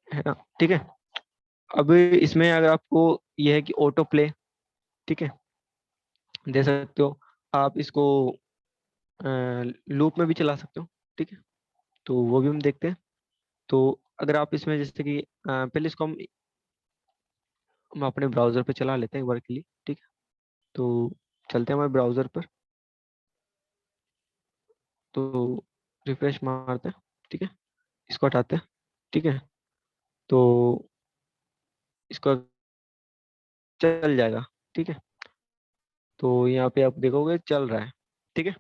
है ना, ठीक है। अब इसमें अगर आपको यह है कि ऑटो प्ले, ठीक है, दे सकते हो। आप इसको लूप में भी चला सकते हो, ठीक है। तो वो भी हम देखते हैं। तो अगर आप इसमें जैसे कि पहले इसको हम अपने ब्राउजर पे चला लेते हैं एक बार के लिए, ठीक है। तो चलते हैं हमारे ब्राउजर पर, तो रिफ्रेश मारते हैं, ठीक है। इसको हटाते हैं, ठीक है। तो इसको चल जाएगा, ठीक है। तो यहाँ पे आप देखोगे चल रहा है, ठीक है।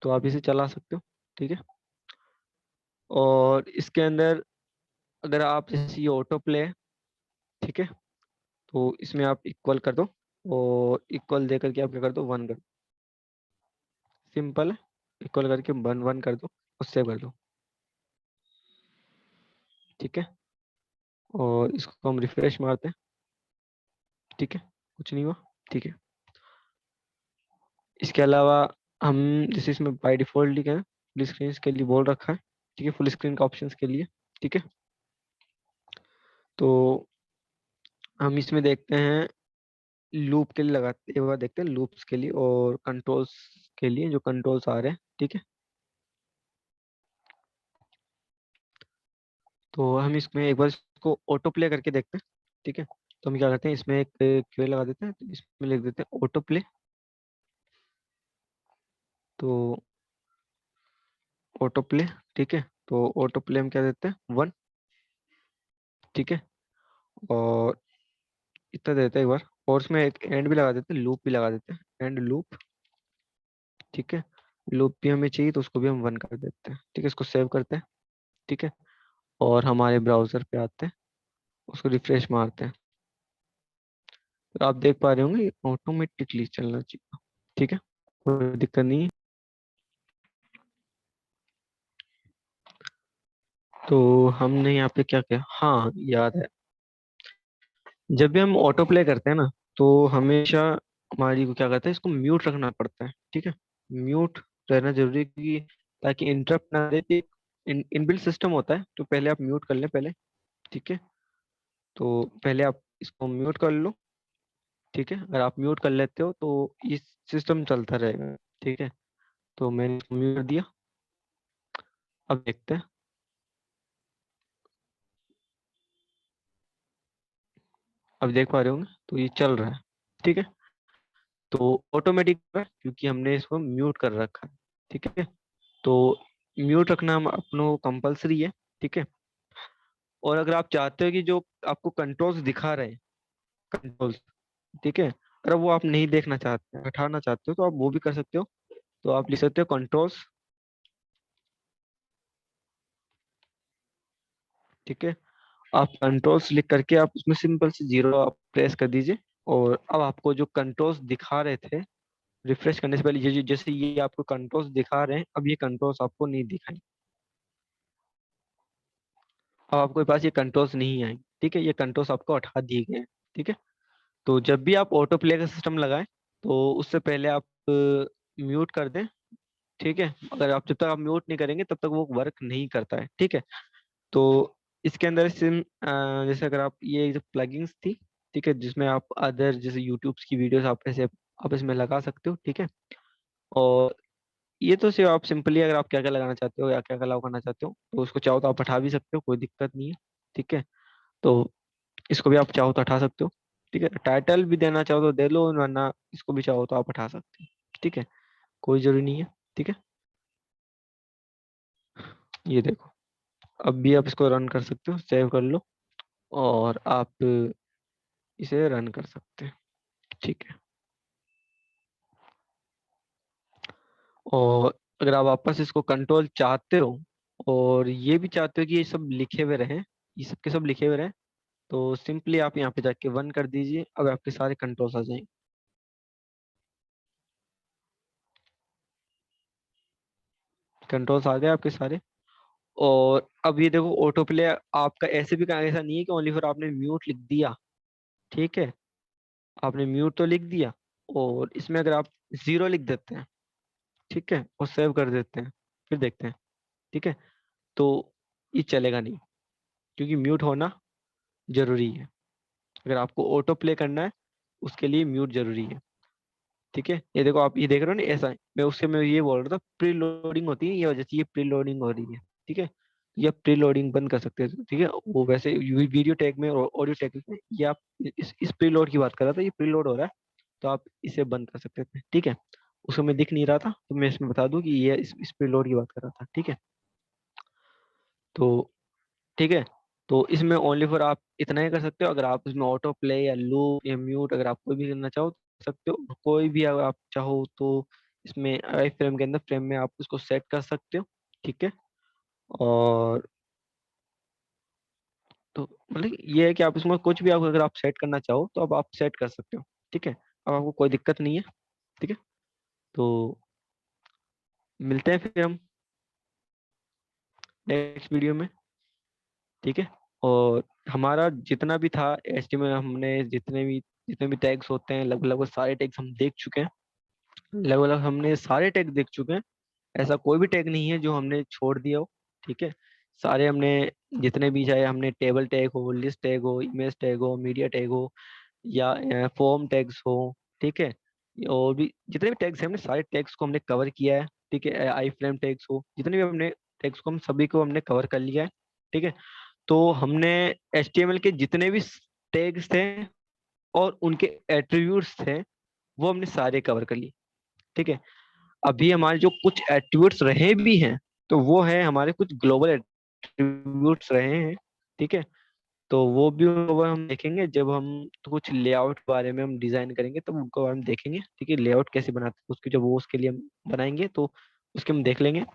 तो आप इसे चला सकते हो, ठीक है। और इसके अंदर अगर आप जैसे ये ऑटो प्ले है, ठीक है, तो इसमें आप इक्वल कर दो और इक्वल दे करके आप क्या कर दो, वन कर दो, सिंपल है। इक्वल करके वन वन कर दो और सेव कर दो, ठीक है। और इसको हम रिफ्रेश मारते हैं, ठीक है, कुछ नहीं हुआ, ठीक है। इसके अलावा हम जैसे इसमें बाय डिफॉल्ट लिखे हैं फुल स्क्रीन के लिए बोल रखा है, ठीक है, फुल स्क्रीन का ऑप्शंस के लिए, ठीक है। तो हम इसमें देखते हैं लूप के लिए लगाते, एक बार देखते हैं लूप्स के लिए और कंट्रोल्स के लिए, जो कंट्रोल्स आ रहे हैं, ठीक है। तो हम इसमें एक बार इसको ऑटो प्ले करके देखते हैं, ठीक है। तो हम क्या करते हैं, इसमें एक क्यू लगा देते हैं, तो इसमें लिख देते हैं ऑटो प्ले। तो ऑटो प्ले, ठीक है। तो ऑटो प्ले हम क्या देते हैं, वन, ठीक है। और इतना देते हैं एक बार, और उसमें एक एंड भी लगा देते हैं, लूप भी लगा देते हैं, एंड लूप, ठीक है। लूप भी हमें चाहिए तो उसको भी हम वन कर देते हैं, ठीक है। इसको सेव करते हैं, ठीक है। और हमारे ब्राउजर पे आते हैं, उसको रिफ्रेश मारते हैं, तो आप देख पा रहे होंगे ऑटोमेटिकली चलना चाहिए, ठीक है, कोई दिक्कत नहीं है। तो हमने यहाँ पे क्या किया, हाँ याद है, जब भी हम ऑटो प्ले करते हैं ना, तो हमेशा हमारी को क्या करता है, इसको म्यूट रखना पड़ता है, ठीक है। म्यूट रहना जरूरी है, क्योंकि ताकि इंटरप्ट ना दे। इनबिल्ट सिस्टम होता है, तो पहले आप म्यूट कर लें पहले, ठीक है। तो पहले आप इसको म्यूट कर लो, ठीक है। अगर आप म्यूट कर लेते हो तो ये सिस्टम चलता रहेगा, ठीक है। तो मैंने इसको म्यूट कर दिया। अब देखते हैं, अब देख पा रहे होंगे, तो ये चल रहा है, ठीक है। तो ऑटोमेटिक है, क्योंकि हमने इसको म्यूट कर रखा है, ठीक है। तो म्यूट रखना हम अपनों कंपलसरी है, ठीक है। और अगर आप चाहते हो कि जो आपको कंट्रोल्स दिखा रहे हैं, कंट्रोल्स, ठीक है, अगर वो आप नहीं देखना चाहते, हटाना चाहते हो, तो आप वो भी कर सकते हो। तो आप लिख सकते हो कंट्रोल्स, ठीक है। आप कंट्रोल्स लिख करके आप उसमें सिंपल से जीरो आप प्रेस कर दीजिए। और अब आपको जो कंट्रोल्स दिखा रहे थे रिफ्रेश करने से पहले, ये जैसे ये आपको कंट्रोल्स दिखा रहे हैं, अब ये कंट्रोल्स आपको नहीं दिखाई, अब आपके पास ये कंट्रोल्स नहीं आए, ठीक है। ये कंट्रोल्स आपको हटा दिए गए हैं, ठीक है। तो जब भी आप ऑटो प्ले का सिस्टम लगाएं, तो उससे पहले आप म्यूट कर दें, ठीक है। अगर आप जब तक आप म्यूट नहीं करेंगे तब तक वो वर्क नहीं करता है, ठीक है। तो इसके अंदर सिम जैसे अगर आप ये जो प्लगइन्स थी, ठीक है, जिसमें आप अदर जैसे यूट्यूब्स की वीडियोस आप ऐसे आप इसमें लगा सकते हो, ठीक है। और ये तो सिर्फ आप सिंपली अगर आप क्या क्या लगाना चाहते हो या क्या क्या करना चाहते हो, तो उसको चाहो तो आप हटा भी सकते हो, कोई दिक्कत नहीं है, ठीक है। तो इसको भी आप चाहो तो हटा सकते हो, ठीक है। टाइटल भी देना चाहो तो दे लो, वरना इसको भी चाहो तो आप हटा सकते हो, ठीक है। कोई जरूरी नहीं है, ठीक है। ये देखो, अब भी आप इसको रन कर सकते हो, सेव कर लो और आप इसे रन कर सकते हैं, ठीक है। और अगर आप वापस इसको कंट्रोल चाहते हो और ये भी चाहते हो कि ये सब लिखे हुए रहे, ये सब के सब लिखे हुए रहे, तो सिंपली आप यहाँ पे जाके वन कर दीजिए, अब आपके सारे कंट्रोल्स आ जाएंगे। कंट्रोल्स आ गए आपके सारे। और अब ये देखो ऑटो प्ले आपका ऐसे भी ऐसा नहीं है कि ओनली फॉर आपने म्यूट लिख दिया, ठीक है। आपने म्यूट तो लिख दिया, और इसमें अगर आप जीरो लिख देते हैं, ठीक है, और सेव कर देते हैं, फिर देखते हैं, ठीक है, तो ये चलेगा नहीं, क्योंकि म्यूट होना जरूरी है। अगर आपको ऑटो प्ले करना है, उसके लिए म्यूट जरूरी है, ठीक है। ये देखो, आप ये देख रहे हो ना, ऐसा है, मैं ये बोल रहा था, प्री लोडिंग होती है, ये वजह से ये प्री लोडिंग हो रही है, ठीक है। ये आप प्री लोडिंग बंद कर सकते हैं, ठीक है। वो वैसे वीडियो टैग में और ऑडियो टैग में, ये आप इस प्री लोड की बात कर रहा था, ये प्री लोड हो रहा है, तो आप इसे बंद कर सकते थे, ठीक है। उसको मैं दिख नहीं रहा था, तो मैं इसमें बता दूं कि ये इस प्री लोड की बात कर रहा था, ठीक है। तो ठीक है, तो इसमें ओनली फॉर आप इतना ही कर सकते हो। अगर आप इसमें ऑटो प्ले या लूप या म्यूट अगर आप कोई भी करना चाहो तो कर सकते हो, कोई भी अगर आप चाहो तो इसमें आई फ्रेम के अंदर फ्रेम में आप उसको सेट कर सकते हो, ठीक है। और तो मतलब ये है कि आप इसमें कुछ भी आप अगर आप सेट करना चाहो तो अब आप सेट कर सकते हो, ठीक है। अब आपको कोई दिक्कत नहीं है, ठीक है। तो मिलते हैं फिर हम नेक्स्ट वीडियो में, ठीक है। और हमारा जितना भी था एस्टिमेट, हमने जितने भी टैग्स होते हैं, लगभग लगभग सारे टैग्स हम देख चुके हैं, लगभग लगभग हमने सारे टैग देख चुके हैं। ऐसा कोई भी टैग नहीं है जो हमने छोड़ दिया हो, ठीक है। सारे हमने जितने भी, चाहे हमने टेबल टैग हो, लिस्ट टैग हो, इमेज टैग हो, मीडिया टैग हो, या फॉर्म टैग्स हो, ठीक है, और भी जितने भी टैग्स हैं हमने सारे टैग्स को हमने कवर किया है, ठीक है। आई फ्रेम टैग्स हो, जितने भी हमने टैग्स को हम सभी को हमने कवर कर लिया है, ठीक है। तो हमने HTML के जितने भी टैग्स थे और उनके एट्रीब्यूट्स थे, वो हमने सारे कवर कर लिए, ठीक है। अभी हमारे जो कुछ एट्रीब्यूट्स रहे भी हैं, तो वो है हमारे कुछ ग्लोबल एट्रीब्यूट्स रहे हैं, ठीक है। तो वो भी उनको हम देखेंगे जब हम तो कुछ लेआउट के बारे में हम डिजाइन करेंगे, तब उनको बारे में देखेंगे, ठीक है। लेआउट कैसे बनाते हैं उसकी, जब वो उसके लिए हम बनाएंगे तो उसके हम देख लेंगे।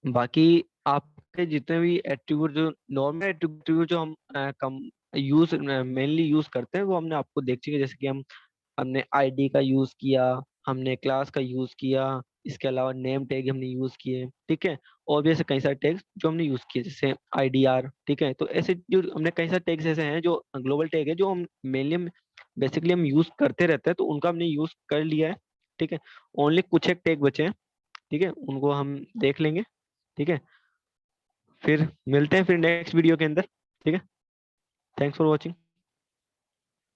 बाकी आपके जितने भी एट्रीब्यूट, जो नॉर्मल एट्रीब्यूट जो हम कम यूज मेनली यूज करते हैं, वो हमने आपको देख चुके हैं। जैसे कि हमने आईडी का यूज किया, हमने क्लास का यूज किया, इसके अलावा नेम टैग हमने यूज किए, ठीक है। और भी ऐसे कई सारे टैग्स जो हमने यूज किए, जैसे IDR, ठीक है। तो ऐसे जो हमने कई सारे टैग्स ऐसे हैं जो ग्लोबल टैग है, जो हम मेनली बेसिकली हम यूज करते रहते हैं, तो उनका हमने यूज कर लिया है, ठीक है। ओनली कुछ एक टैग बचे हैं, ठीक है, उनको हम देख लेंगे, ठीक है। फिर मिलते हैं फिर नेक्स्ट वीडियो के अंदर, ठीक है। Thanks for watching.